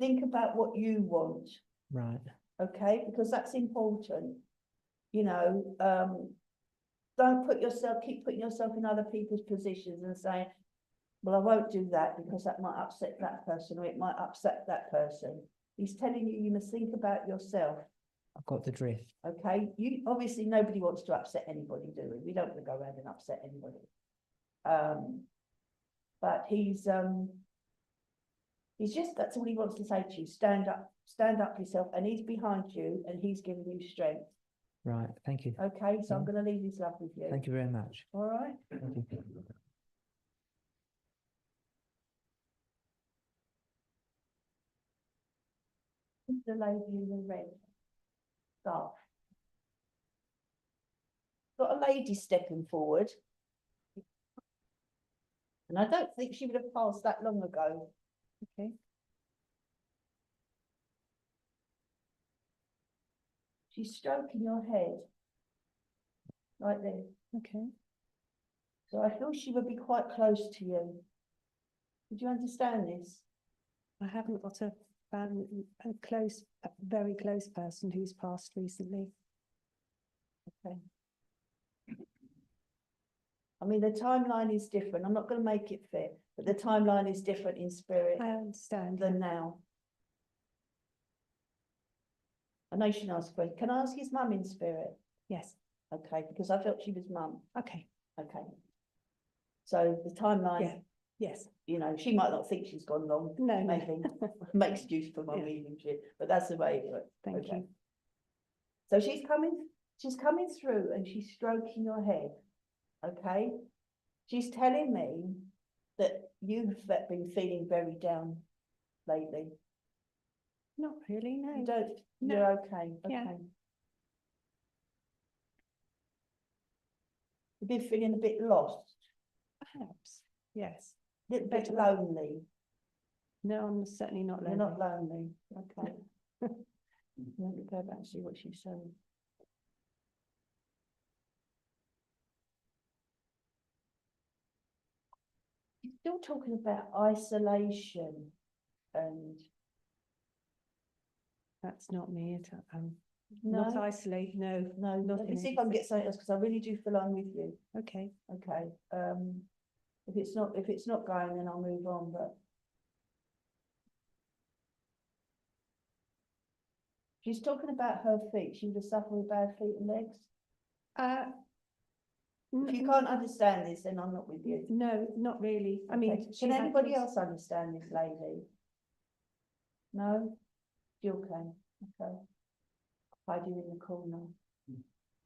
Think about what you want. Right, Okay, because that's important. You know, don't keep putting yourself in other people's positions and saying, well, I won't do that because that might upset that person or it might upset that person. He's telling you must think about yourself. I've got the drift. Okay, you obviously nobody wants to upset anybody, do we? We don't want to go around and upset anybody. But he's just, that's all he wants to say to you. Stand up yourself, and he's behind you and he's giving you strength. Right, thank you. Okay, so I'm going to leave this love with you. Thank you very much. All right. Thank you. The lady in the red scarf. Got a lady stepping forward. And I don't think she would have passed that long ago. Okay. She's stroking your head. Like this. Okay, So I feel she would be quite close to you. Did you understand this? I haven't got a very close person who's passed recently. Okay. I mean, the timeline is different. I'm not going to make it fit, but the timeline is different in spirit I understand. than now. I know she asked a question. Can I ask his mum in spirit? Yes, Okay, because I felt she was mum. okay, Okay. So the timeline, yeah, yes, you know, she might not think she's gone long. no, no, Maybe make excuse for mum Yeah. leaving shit, but that's the way it works. thank Okay. you. So she's coming through and she's stroking your head. Okay. She's telling me that you've been feeling very down lately. Not really, You no, don't, No. you're okay. Yeah. Okay. You've been feeling a bit lost, perhaps, yes. a little bit Better. lonely. No, I'm certainly not You're lonely. not lonely. Okay. Let me go back and see what she's saying. She's still talking about isolation and That's not me, not no, isolate, no, no. not Let me in see it. if I can get something else because I really do feel I'm with you. okay, Okay. If it's not going, then I'll move on. But she's talking about her feet. She would have suffered with bad feet and legs. If you can't understand this, then I'm not with you. no, not really, I mean. Okay. she Can had anybody this- else understand this lady? No? Jill can. Okay. Hide you in the corner.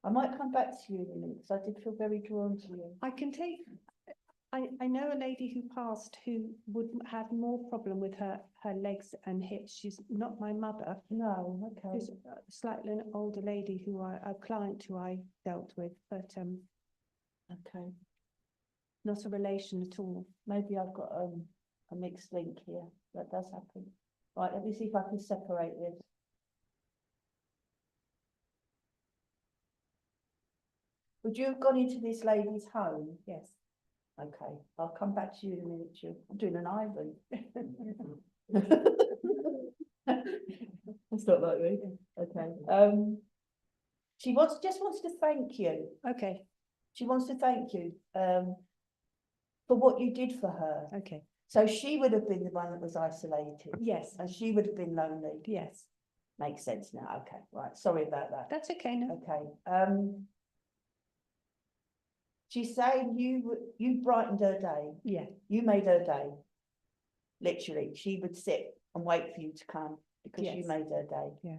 I might come back to you in a minute because I did feel very drawn to you. I can take, I know a lady who passed who would have more problem with her legs and hips. She's not my mother. No, okay. She's a slightly an older lady a client who I dealt with, but Okay. not a relation at all. Maybe I've got a mixed link here. That does happen. Right, let me see if I can separate this. Would you have gone into this lady's home? Yes. Okay, I'll come back to you in a minute, Jill. I'm doing an Ivan. That's not like me. Okay. She just wants to thank you. Okay, She wants to thank you for what you did for her. okay, So she would have been the one that was isolated. yes, And she would have been lonely. yes, Makes sense now. Okay, right. Sorry about that. that's okay, no, Okay. She's saying you brightened her day. yeah, You made her day. Literally, she would sit and wait for you to come because you Yes. made her day. Yeah.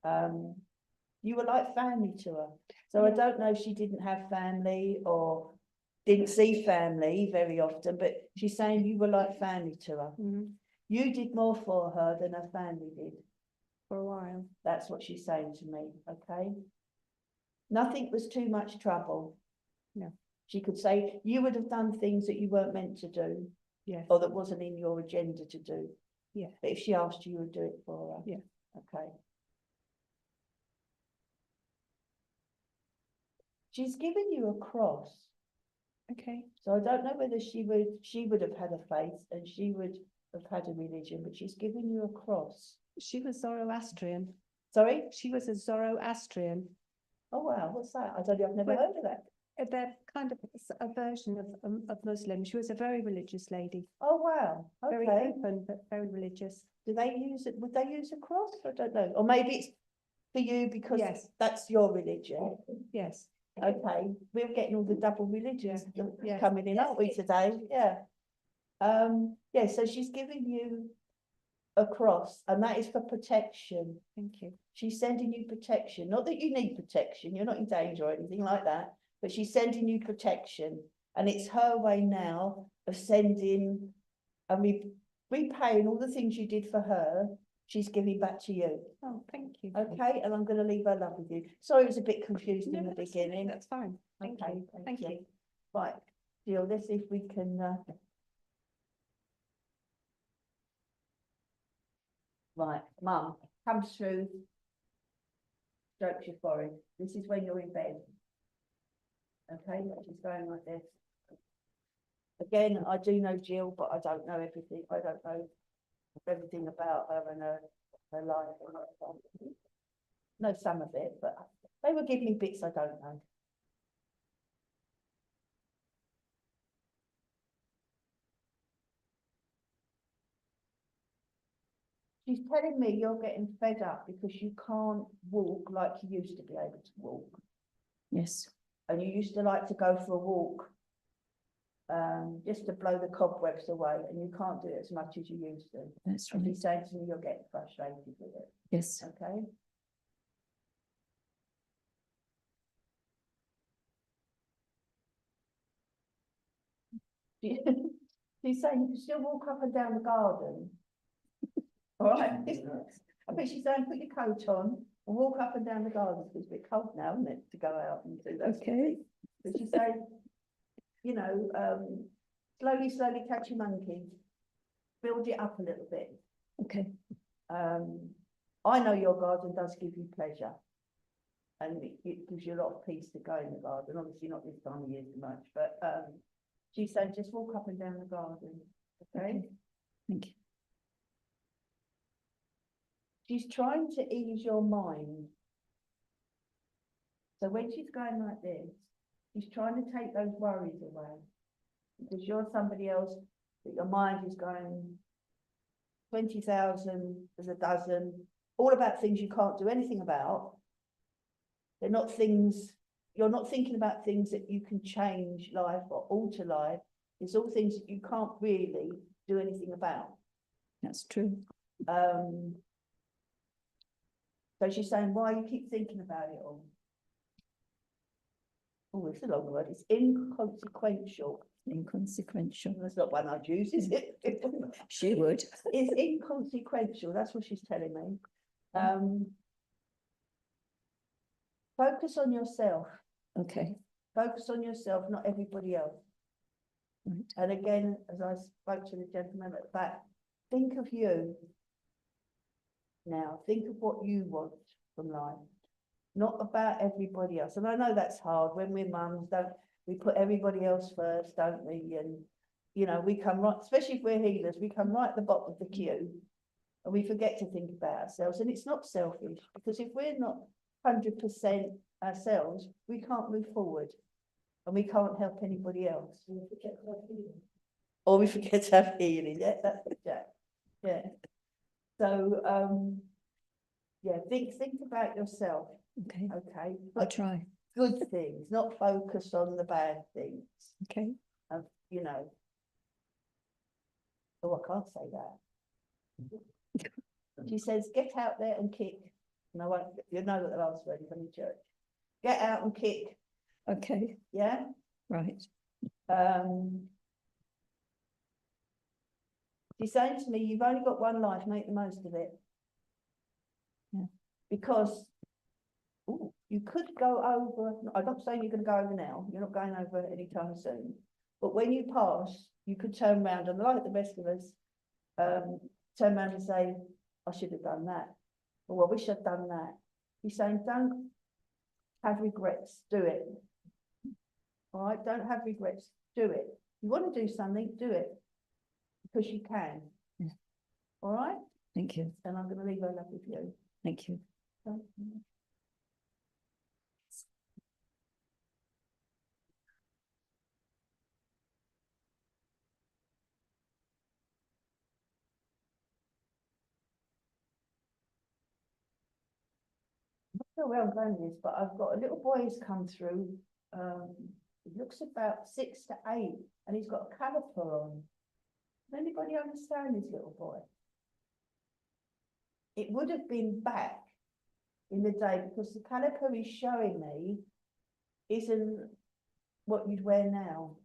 You were like family to her. So I don't know if she didn't have family or didn't see family very often, but she's saying you were like family to her. Mhm. You did more for her than her family did. For a while. That's what she's saying to me, okay? Nothing was too much trouble. No. She could say, you would have done things that you weren't meant to do, Yes. or that wasn't in your agenda to do. Yeah. But if she asked you, you would do it for her. Yeah. Okay. She's given you a cross. Okay. So I don't know whether she would have had a faith and she would have had a religion, but she's given you a cross. She was Zoroastrian. Sorry? She was a Zoroastrian. Oh wow, what's that? I don't know, I've never Well, heard of that. They're kind of a version of Muslim. She was a very religious lady. Oh wow, Very okay. open, but very religious. Do they use it? Would they use a cross? I don't know. Or maybe it's for you because Yes. that's your religion. Yes. Okay, we're getting all the double religions Yeah. coming in, aren't we, today? Yeah. Yeah, so she's giving you a cross, and that is for protection. Thank you. She's sending you protection. Not that you need protection, you're not in danger or anything like that, but she's sending you protection. And it's her way now of sending and repaying all the things you did for her. She's giving back to you. Oh, thank you. Okay, and I'm going to leave her love with you. Sorry, it was a bit confused No, in the that's beginning. That's fine. Thank Okay, you. Thank you. Right, Jill, let's see if we can. Right, Mum, comes through, strokes your forehead. This is when you're in bed. Okay, she's going like this. Again, I do know Jill, but I don't know everything. I don't know everything about her and her life. And her know some of it, but they will give me bits I don't know. She's telling me you're getting fed up because you can't walk like you used to be able to walk. Yes. And you used to like to go for a walk just to blow the cobwebs away, and you can't do it as much as you used to. That's And right. she's saying to me you're getting frustrated with it. Yes. Okay. She's saying you can still walk up and down the garden. All right. I bet she's saying put your coat on and walk up and down the garden. It's a bit cold now, isn't it, to go out and do that. Okay. But she's saying, you know, slowly catch your monkey, build it up a little bit. Okay. I know your garden does give you pleasure, and it gives you a lot of peace to go in the garden. Obviously not this time of year so much, but she's saying just walk up and down the garden. Okay. Thank you. She's trying to ease your mind. So when she's going like this, she's trying to take those worries away, because you're somebody else that your mind is going 20,000 as a dozen, all about things you can't do anything about. They're not things, you're not thinking about things that you can change life or alter life. It's all things that you can't really do anything about. That's true. So she's saying, why you keep thinking about it all? Oh, it's a long word. It's inconsequential. Inconsequential. That's not one I'd use, is it? She would. It's inconsequential. That's what she's telling me. Focus on yourself. Okay. Focus on yourself, not everybody else. Right. And again, as I spoke to the gentleman at the back, think of you. Now, think of what you want from life, not about everybody else. And I know that's hard when we're mums, we put everybody else first, don't we? And, you know, we come right, especially if we're healers, we come right at the bottom of the queue and we forget to think about ourselves. And it's not selfish, because if we're not 100% ourselves, we can't move forward and we can't help anybody else. Or we forget to have healing. Yeah, that's it, Jack. Yeah. So, yeah, think about yourself. Okay. Okay. I'll try. Good things, not focus on the bad things. Okay. You know. Oh, I can't say that. She says, get out there and kick. And I won't, you know that the last word is coming to church. Get out and kick, Okay, yeah? right. She's saying to me, you've only got one life, make the most of it. Yeah. Because you could go over, I'm not saying you're going to go over now, you're not going over anytime soon. But when you pass, you could turn around and, like the rest of us, turn around and say, I should have done that. Or I wish I'd done that. He's saying, don't have regrets, do it. All right, don't have regrets, do it. You want to do something, do it. Because you can. Yeah. All right? Thank you. And I'm going to leave her love with you. Thank you. I don't know where I'm going with this, but I've got a little boy who's come through. He looks about 6 to 8, and he's got a caliper on. Does anybody understand this little boy? It would have been back in the day because the caliper he's showing me isn't what you'd wear now.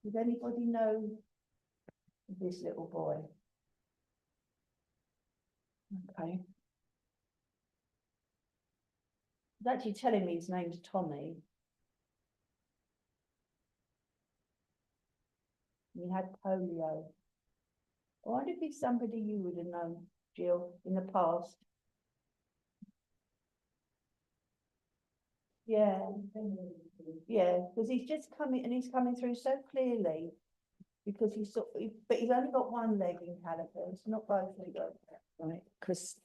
Does anybody know this little boy? Okay. He's actually telling me his name's Tommy. He had polio. I wonder if he's somebody you would have known, Jill, in the past. Yeah, yeah, because he's just coming, and he's coming through so clearly. Because but he's only got one leg in caliper, it's not both legs. Right, because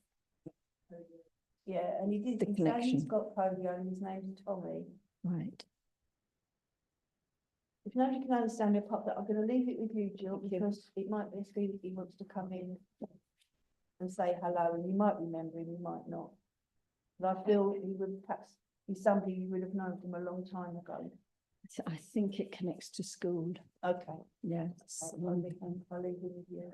Yeah, and he did, The he's saying he's connection. got polio, and his name's Tommy. right. If nobody can understand me apart, that I'm going to leave it with you, Jill, Thank you. because it might be a scheme that he wants to come in and say hello, and you might remember him, you might not. But I feel he would perhaps be somebody you would have known from a long time ago. I think it connects to school. Okay, Yes. I'll leave it with you.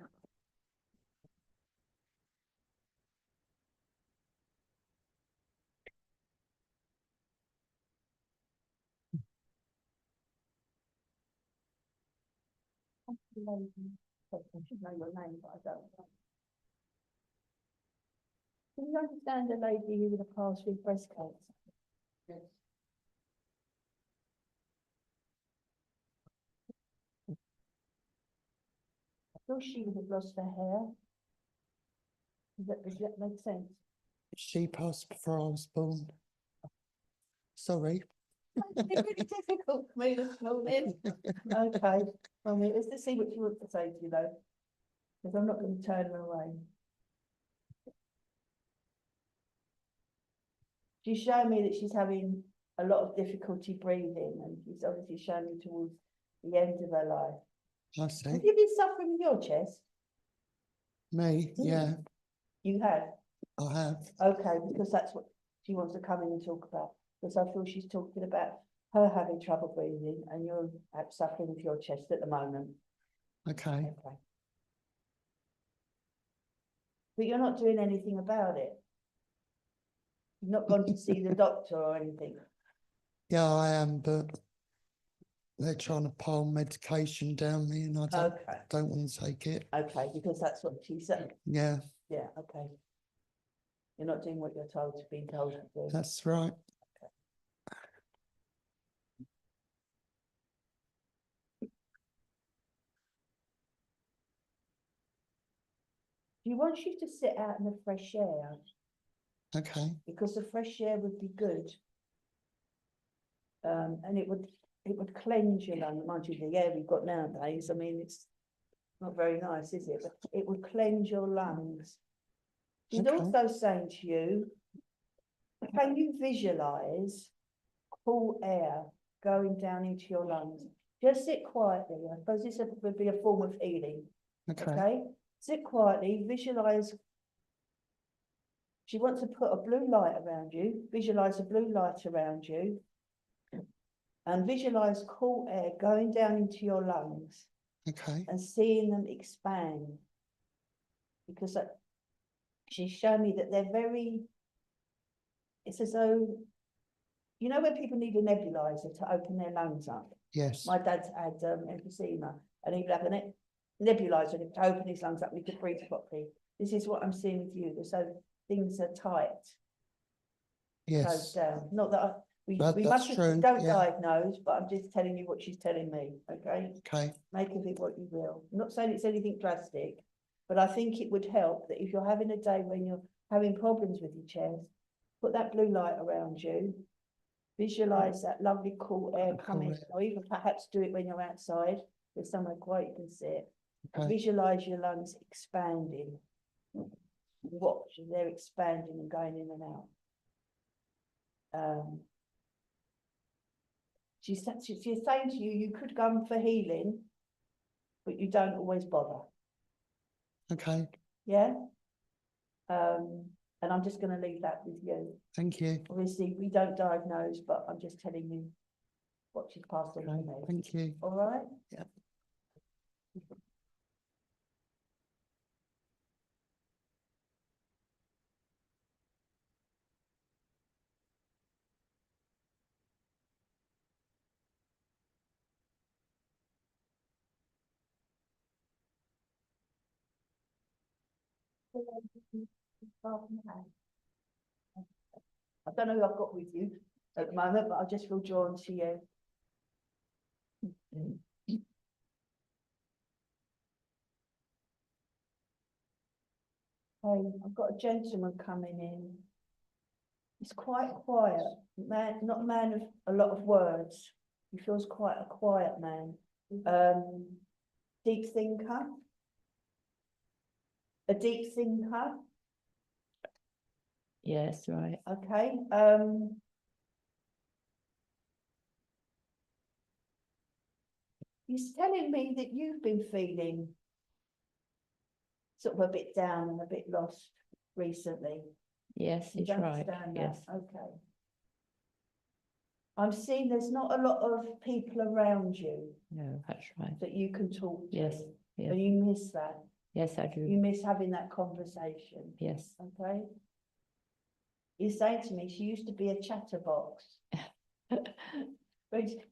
I should know your name, but I don't know. Can you understand a lady who would have passed with breast cancer? Yes. I thought she would have lost her hair. Does that make sense? She passed before I was born. Sorry. It's really difficult for me this morning. Okay, I mean, let's just see what she wants to say to you though. Because I'm not going to turn her away. She's showing me that she's having a lot of difficulty breathing, and she's obviously showing me towards the end of her life. I see. Have you been suffering with your chest? Me, yeah, You have? I have. Okay, because that's what she wants to come in and talk about. Because I feel she's talking about her having trouble breathing and you're suffering with your chest at the moment. Okay. Okay. But you're not doing anything about it. You've not gone to see the doctor or anything. Yeah, I am, but they're trying to pile medication down me and I Okay, don't want to take it. okay, because that's what she said. Yeah, Yeah, okay. You're not doing what you're told to be told to do. that's right. Do you want you to sit out in the fresh air? Okay, Because the fresh air would be good. And it would cleanse your lungs, mind you, the air we've got nowadays, I mean, it's not very nice, is it? But it would cleanse your lungs. She's Okay. also saying to you, can you visualize cool air going down into your lungs? Just sit quietly. I suppose this would be a form of healing. okay, Okay? Sit quietly, visualize. She wants to put a blue light around you, visualize a blue light around you, and visualize cool air going down into your lungs okay, and seeing them expand. Because she's shown me that they're very it's as though, you know, when people need a nebulizer to open their lungs up. Yes, My dad's had emphysema, and he'd have a nebulizer to open his lungs up and he could breathe properly. This is what I'm seeing with you. So things are tight, yes, closed down. Not that we That's mustn't, true, don't yeah. diagnose, but I'm just telling you what she's telling me. Okay, okay, make of it what you will. I'm not saying it's anything drastic, but I think it would help that if you're having a day when you're having problems with your chest, put that blue light around you. Visualize that lovely cool air coming, air. or even perhaps do it when you're outside, there's somewhere quiet you can sit. okay, Visualize your lungs expanding. Watch, they're expanding and going in and out. She's saying to you, you could go for healing, but you don't always bother. okay, Yeah? And I'm just going to leave that with you. thank you, Obviously, we don't diagnose, but I'm just telling you what she's passed on to okay, me. thank you. All right? Yep. I don't know who I've got with you at the moment, but I just feel drawn to you. Hey, I've got a gentleman coming in. He's quite quiet, man, not a man of a lot of words. He feels quite a quiet man. Deep thinker. A deep thinker. Yes, right. Okay. He's telling me that you've been feeling sort of a bit down and a bit lost recently. Yes, You it's don't right. understand that? Yes. Okay. I'm seeing there's not a lot of people around you No, that's right. that you can talk to. Yes, yes. And you miss that. Yes, I You do. miss having that conversation. Yes. Okay. He's saying to me, she used to be a chatterbox.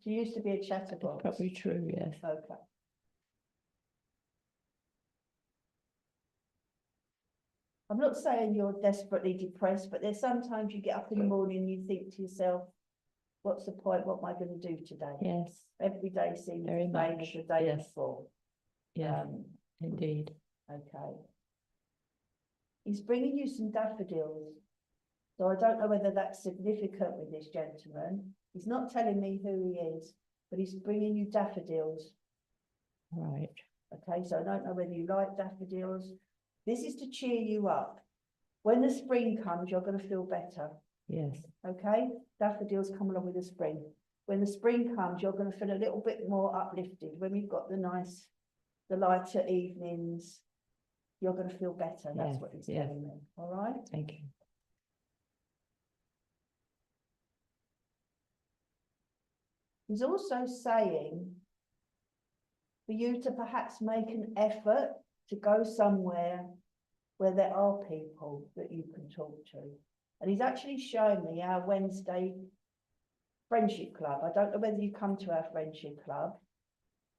She used to be a chatterbox. Probably true, yes. Okay. I'm not saying you're desperately depressed, but there's sometimes you get up in the morning and you think to yourself, what's the point? What am I going to do today? Yes, Every day seems Very the same much, as the day yes. before. yes, indeed. Okay. He's bringing you some daffodils. So I don't know whether that's significant with this gentleman. He's not telling me who he is, but he's bringing you daffodils. Right. Okay, so I don't know whether you like daffodils. This is to cheer you up. When the spring comes, you're going to feel better. Yes, Okay, daffodils come along with the spring. When the spring comes, you're going to feel a little bit more uplifted. When we've got the lighter evenings, you're going to feel better. That's Yes, what he's yes. telling me. All right. thank you. He's also saying for you to perhaps make an effort to go somewhere where there are people that you can talk to. And he's actually showing me our Wednesday friendship club. I don't know whether you come to our friendship club,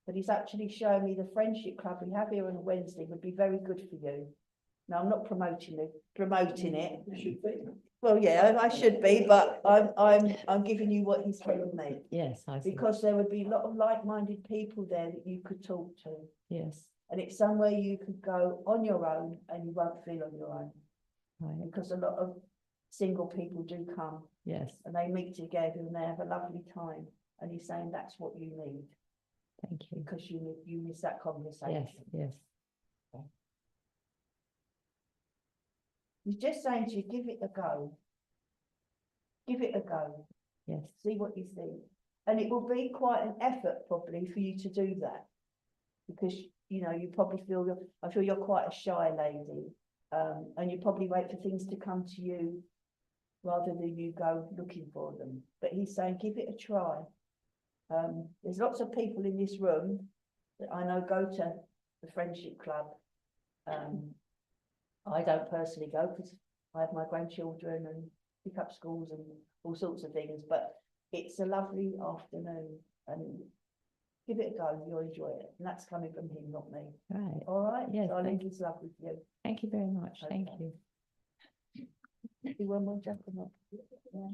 but he's actually showing me the friendship club we have here on a Wednesday would be very good for you. Now, I'm not promoting it. You should be. Well, yeah, I should be, but I'm giving you what he's telling me. Yes, I see. Because there would be a lot of like-minded people there that you could talk to. Yes, And it's somewhere you could go on your own and you won't feel on your own. right. Because a lot of single people do come Yes, and they meet together and they have a lovely time. And he's saying that's what you need thank you. because you miss that conversation. Yes, yes, He's just saying to you, give it a go. Give it a go. yes, See what you think. And it will be quite an effort probably for you to do that. Because, you know, you probably feel, I feel you're quite a shy lady. And you probably wait for things to come to you rather than you go looking for them. But he's saying, give it a try. There's lots of people in this room that I know go to the friendship club. I don't personally go because I have my grandchildren and pick up schools and all sorts of things, but it's a lovely afternoon and give it a go, you'll enjoy it. And that's coming from him, not me. Right. All right? Yes, So I thank leave this love with you. Thank you very much. Thank Okay. you. You want more, Jack, or not? Yeah.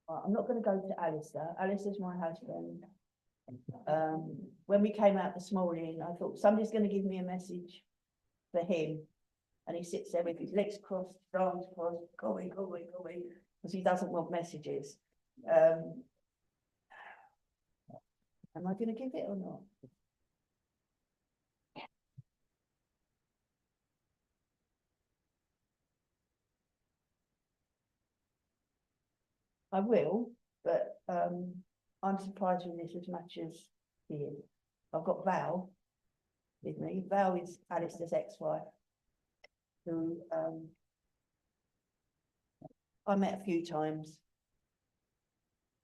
Right, I'm not going to go to Alistair. Alistair's my husband. When we came out this morning, I thought somebody's going to give me a message for him. And he sits there with his legs crossed, arms crossed, going, because he doesn't want messages. Am I going to give it or not? I will, but I'm surprised with this as much as he is. I've got Val with me. Val is Alistair's ex-wife, who I met a few times.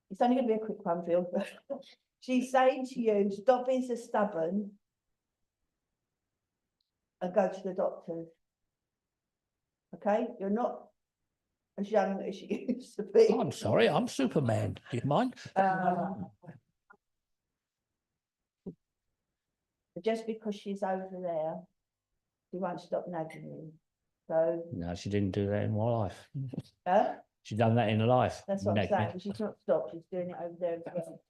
It's only going to be a quick one, Phil. She's saying to you, stop being so stubborn and go to the doctors. Okay? You're not as young as you used to be. I'm sorry, I'm Superman. Do you mind? Just because she's over there, she won't stop nagging you. So, No, she didn't do that in my life. that's She done that in her life. what I'm Next me. saying. She's not stopped. She's doing it over there as well.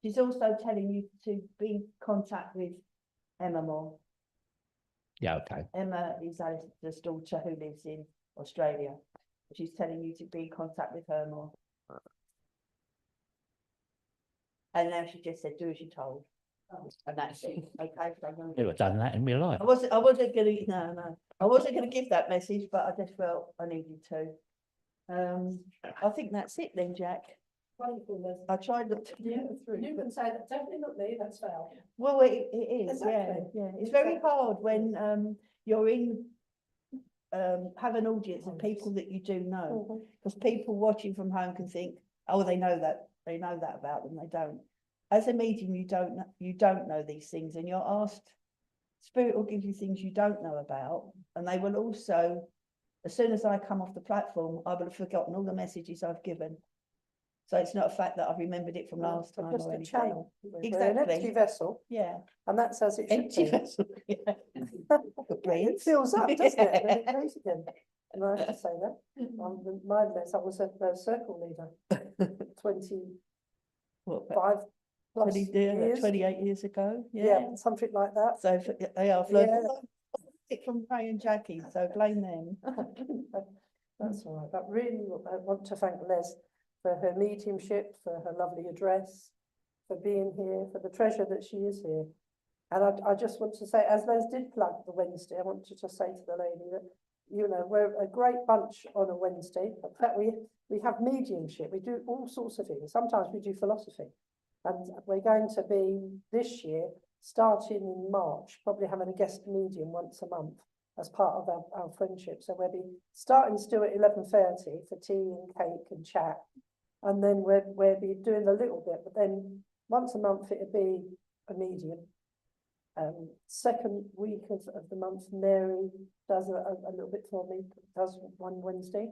She's also telling you to be in contact with Emma more. Yeah, okay. Emma is Alistair's daughter who lives in Australia. She's telling you to be in contact with her more. And now she just said, do as you're told. And that's it. Okay. So I'm gonna- Never done that in my life. I wasn't gonna, no. I wasn't gonna give that message, but I just felt I needed to. I think that's it then, Jack. Wonderful, Lesley. I tried not to. Yeah, you can say that, definitely not me, that's Val. Well, it is, yeah, Exactly. yeah. It's very Exactly. hard when you're in have an audience of people that you do know, Mhm. because people watching from home can think, oh, they know that about them. They don't. As a medium, you don't know these things, and you're asked. Spirit will give you things you don't know about, and they will also, as soon as I come off the platform, I will have forgotten all the messages I've given. So it's not a fact that I've remembered it from last time Just or a anything. channel. We're an Exactly. empty vessel, Yeah, and that's as it should empty be. vessel. Yeah. It Breathes. fills up, doesn't it? And then it goes again. And I have to say that. My mess, I was a circle leader, 25 What, plus 20, years. 28 years ago? Yeah, something like that. So I've learned Yeah. a lot from Ray and Jackie, so blame them. That's all right. But really, I want to thank Les for her mediumship, for her lovely address, for being here, for the treasure that she is here. And I just want to say, as Les did plug the Wednesday, I want to just say to the lady that, you know, we're a great bunch on a Wednesday. In fact, we have mediumship. We do all sorts of things. Sometimes we do philosophy. And we're going to be this year, starting in March, probably having a guest medium once a month as part of our friendship. So we'll be starting still at 11:30 for tea and cake and chat. And then we'll be doing a little bit, but then once a month it'll be a medium. Second week of the month, Mary does a little bit for me, does one Wednesday.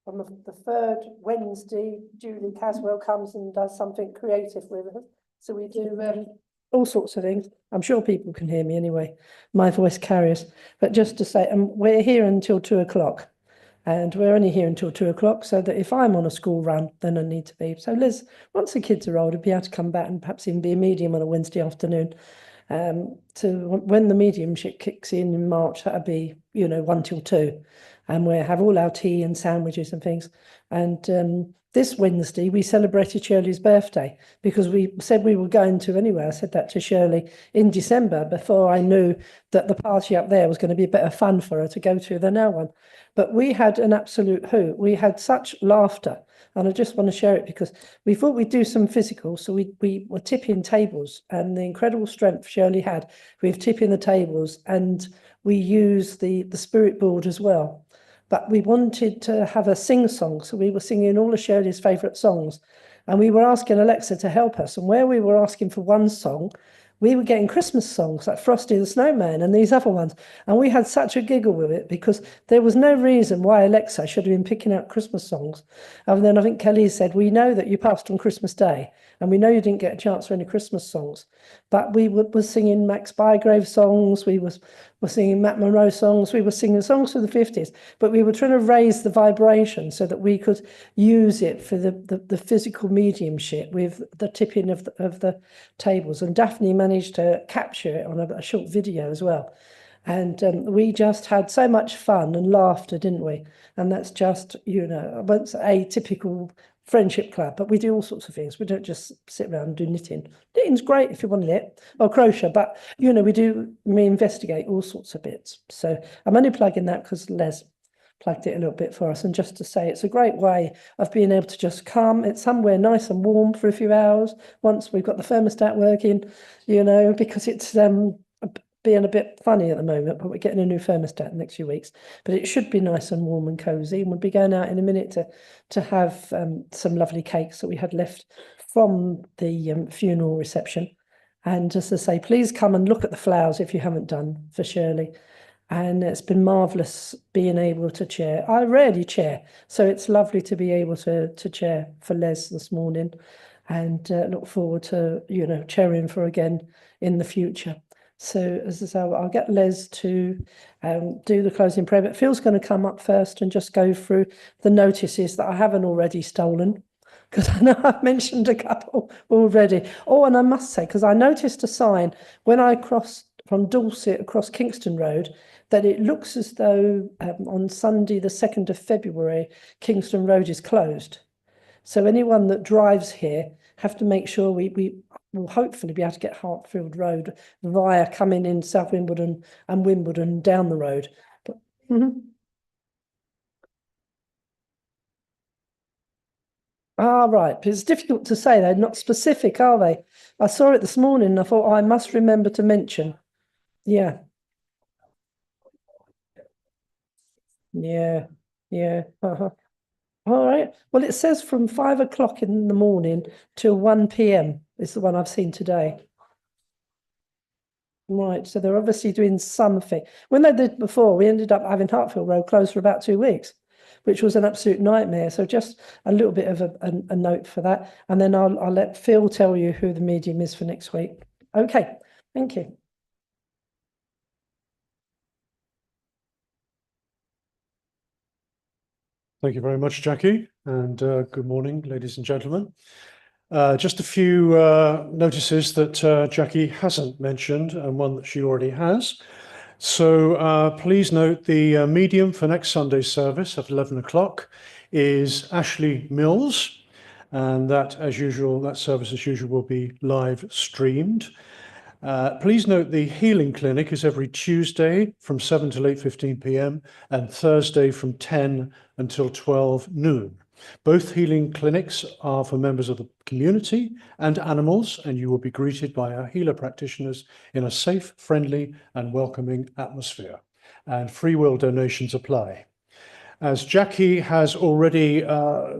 On the third Wednesday, Julie Caswell comes and does something creative with us. So we do all sorts of things. I'm sure people can hear me anyway. My voice carries. But just to say, we're here until 2 o'clock. And we're only here until 2 o'clock, so that if I'm on a school run, then I need to be. So Liz, once the kids are older, be able to come back and perhaps even be a medium on a Wednesday afternoon. To when the mediumship kicks in March, that'll be, 1 till 2. And we'll have all our tea and sandwiches and things. And this Wednesday, we celebrated Shirley's birthday because we said we were going to anyway. I said that to Shirley in December before I knew that the party up there was going to be a bit of fun for her to go to than our one. But we had an absolute hoot. We had such laughter. And I just want to share it because we thought we'd do some physical. So we were tipping tables, and the incredible strength Shirley had with tipping the tables, and we used the spirit board as well. But we wanted to have a sing-song. So we were singing all of Shirley's favourite songs. And we were asking Alexa to help us. And where we were asking for one song, we were getting Christmas songs like Frosty the Snowman and these other ones. And we had such a giggle with it because there was no reason why Alexa should have been picking out Christmas songs. And then I think Kelly said, we know that you passed on Christmas Day and we know you didn't get a chance for any Christmas songs. But we were singing Max Bygrave songs, we were singing Matt Monro songs, we were singing songs from the 50s, but we were trying to raise the vibration so that we could use it for the physical mediumship with the tipping of the tables. And Daphne managed to capture it on a short video as well. And we just had so much fun and laughter, didn't we? And that's just, you know, I won't say a typical friendship club, but we do all sorts of things. We don't just sit around and do knitting. Knitting's great if you want to knit, or crochet, but, you know, we investigate all sorts of bits. So I'm only plugging that because Les plugged it a little bit for us. And just to say, it's a great way of being able to just come. It's somewhere nice and warm for a few hours once we've got the thermostat working, you know, because it's being a bit funny at the moment, but we're getting a new thermostat in the next few weeks. But it should be nice and warm and cozy. And we'll be going out in a minute to have some lovely cakes that we had left from the funeral reception. And just to say, please come and look at the flowers if you haven't done for Shirley. And it's been marvellous being able to chair. I rarely chair, so it's lovely to be able to chair for Les this morning, and look forward to, you know, chairing for again in the future. So as I say, I'll get Les to do the closing prayer, but Phil's going to come up first and just go through the notices that I haven't already stolen, because I know I've mentioned a couple already. Oh, and I must say, because I noticed a sign when I crossed from Dorset across Kingston Road, that it looks as though on Sunday, the 2nd of February, Kingston Road is closed. So anyone that drives here have to make sure we will hopefully be able to get Hartfield Road via coming in South Wimbledon and Wimbledon down the road. But, right, but it's difficult to say. They're not specific, are they? I saw it this morning and I thought, I must remember to mention. Yeah. Yeah. All right. Well, it says from 5 o'clock in the morning till 1 p.m. is the one I've seen today. Right. So they're obviously doing something. When they did before, we ended up having Hartfield Road closed for about 2 weeks, which was an absolute nightmare. So just a little bit of a note for that. And then I'll let Phil tell you who the medium is for next week. Okay. Thank you. Thank you very much, Jackie, and good morning, ladies and gentlemen. Just a few notices that Jackie hasn't mentioned and one that she already has. So please note the medium for next Sunday's service at 11 o'clock is Ashley Mills, and that, as usual, that service as usual will be live streamed. Please note the healing clinic is every Tuesday from 7 till 8:15 p.m. and Thursday from 10 until 12 noon. Both healing clinics are for members of the community and animals, and you will be greeted by our healer practitioners in a safe, friendly and welcoming atmosphere. And free will donations apply. As Jackie has already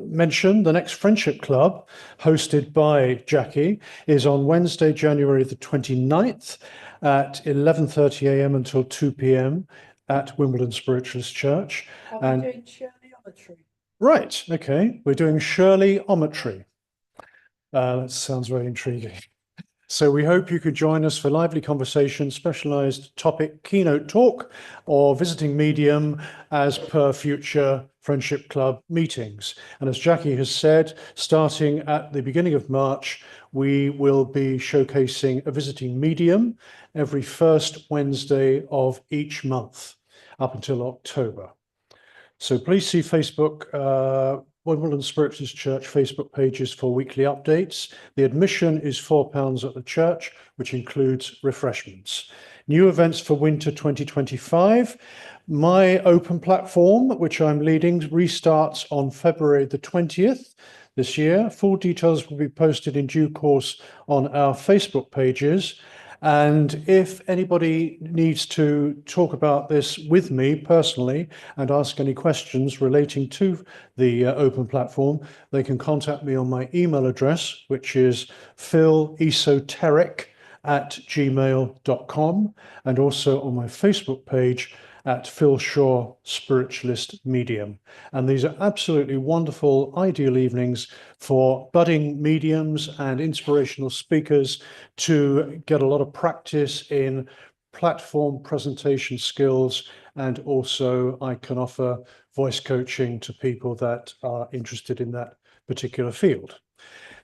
mentioned, the next Friendship Club, hosted by Jackie, is on Wednesday, January the 29th at 11:30 a.m. until 2 p.m. at Wimbledon Spiritualist Church. Are we doing Shirley-ometry? Right, okay, we're doing Shirley-ometry. That sounds very intriguing. So we hope you could join us for lively conversation, specialised topic, keynote talk, or visiting medium as per future Friendship Club meetings. And as Jackie has said, starting at the beginning of March, we will be showcasing a visiting medium every first Wednesday of each month up until October. So please see Facebook, Wimbledon Spiritualist Church Facebook pages for weekly updates. The admission is £4 at the church, which includes refreshments. New events for winter 2025. My open platform, which I'm leading, restarts on February the 20th this year. Full details will be posted in due course on our Facebook pages. And if anybody needs to talk about this with me personally and ask any questions relating to the open platform, they can contact me on my email address, which is philesoteric@gmail.com, and also on my Facebook page at Phil Shaw Spiritualist Medium. And these are absolutely wonderful, ideal evenings for budding mediums and inspirational speakers to get a lot of practice in platform presentation skills. And also I can offer voice coaching to people that are interested in that particular field.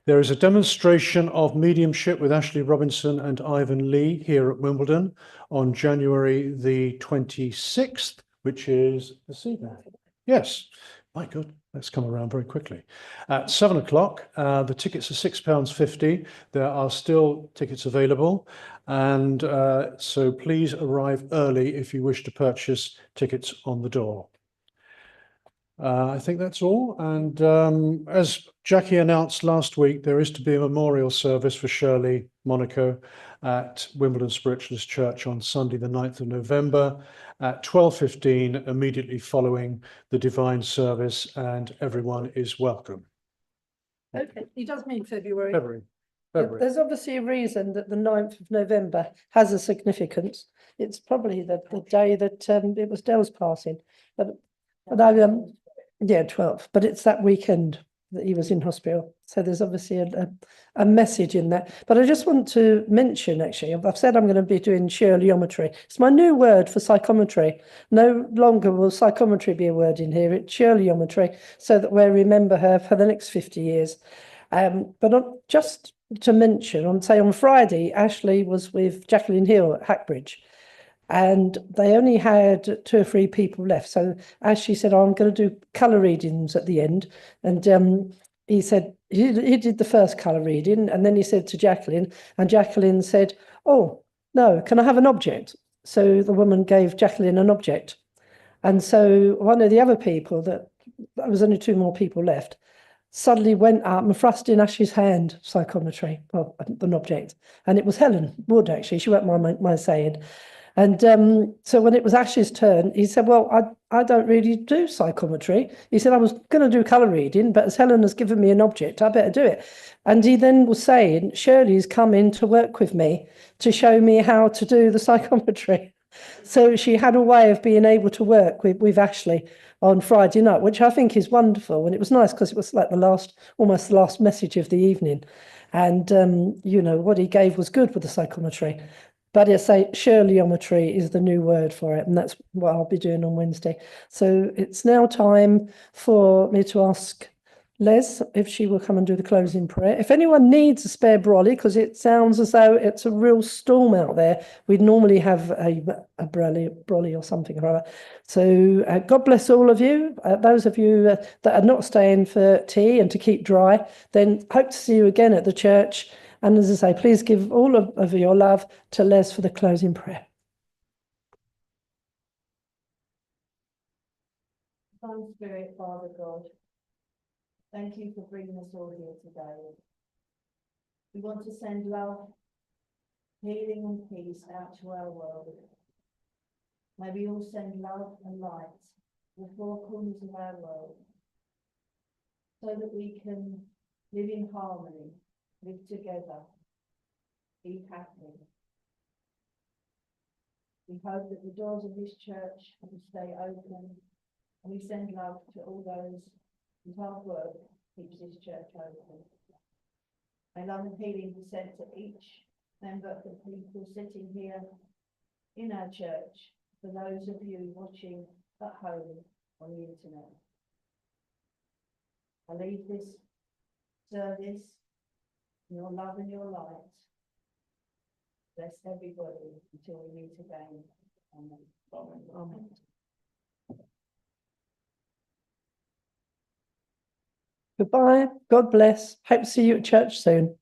There is a demonstration of mediumship with Ashley Robinson and Ivan Lee here at Wimbledon on January the 26th, which is this evening. Yes, my God, that's come around very quickly. At 7 o'clock, the tickets are £6.50. There are still tickets available. And so please arrive early if you wish to purchase tickets on the door. I think that's all. And as Jackie announced last week, there is to be a memorial service for Shirley Monaco at Wimbledon Spiritualist Church on Sunday, the 9th of November at 12:15, immediately following the divine service, and everyone is welcome. Okay, he does mean February. February. There's obviously a reason that the 9th of November has a significance. It's probably the day that it was Dell's passing. But I, yeah, 12th, but it's that weekend that he was in hospital. So there's obviously a message in that. But I just want to mention, actually, I've said I'm going to be doing Shirleyometry. It's my new word for psychometry. No longer will psychometry be a word in here. It's Shirleyometry, so that we'll remember her for the next 50 years. But just to mention, on Friday, Ashley was with Jacqueline Hill at Hackbridge. And they only had 2 or 3 people left. So as she said, I'm going to do colour readings at the end. And he said, he did the first colour reading. And then he said to Jacqueline, and Jacqueline said, oh, no, can I have an object? So the woman gave Jacqueline an object. And so one of the other people, there was only 2 more people left, suddenly went up and thrust in Ash's hand, psychometry, well, an object. And it was Helen Wood, actually. She won't mind saying. And so when it was Ash's turn, he said, well, I don't really do psychometry. He said, I was going to do colour reading, but as Helen has given me an object, I better do it. And he then was saying, Shirley's come in to work with me to show me how to do the psychometry. So she had a way of being able to work with Ashley on Friday night, which I think is wonderful. And it was nice because it was like almost the last message of the evening. And, you know, what he gave was good with the psychometry. But I say Shirleyometry is the new word for it, and that's what I'll be doing on Wednesday. So it's now time for me to ask Les if she will come and do the closing prayer. If anyone needs a spare brolly, because it sounds as though it's a real storm out there, we'd normally have a brolly or something or other. So God bless all of you. Those of you that are not staying for tea and to keep dry, then hope to see you again at the church. And as I say, please give all of your love to Les for the closing prayer. Divine Spirit, Father God, thank you for bringing us all here today. We want to send love, healing and peace out to our world. May we all send love and light to the 4 corners of our world, so that we can live in harmony, live together, be happy. We hope that the doors of this church will stay open, and we send love to all those whose hard work keeps this church open. May love and healing be sent to each member of the people sitting here in our church, for those of you watching at home on the internet. I leave this service in your love and your light. Bless everybody until we meet again. Amen. Amen. Goodbye. God bless. Hope to see you at church soon.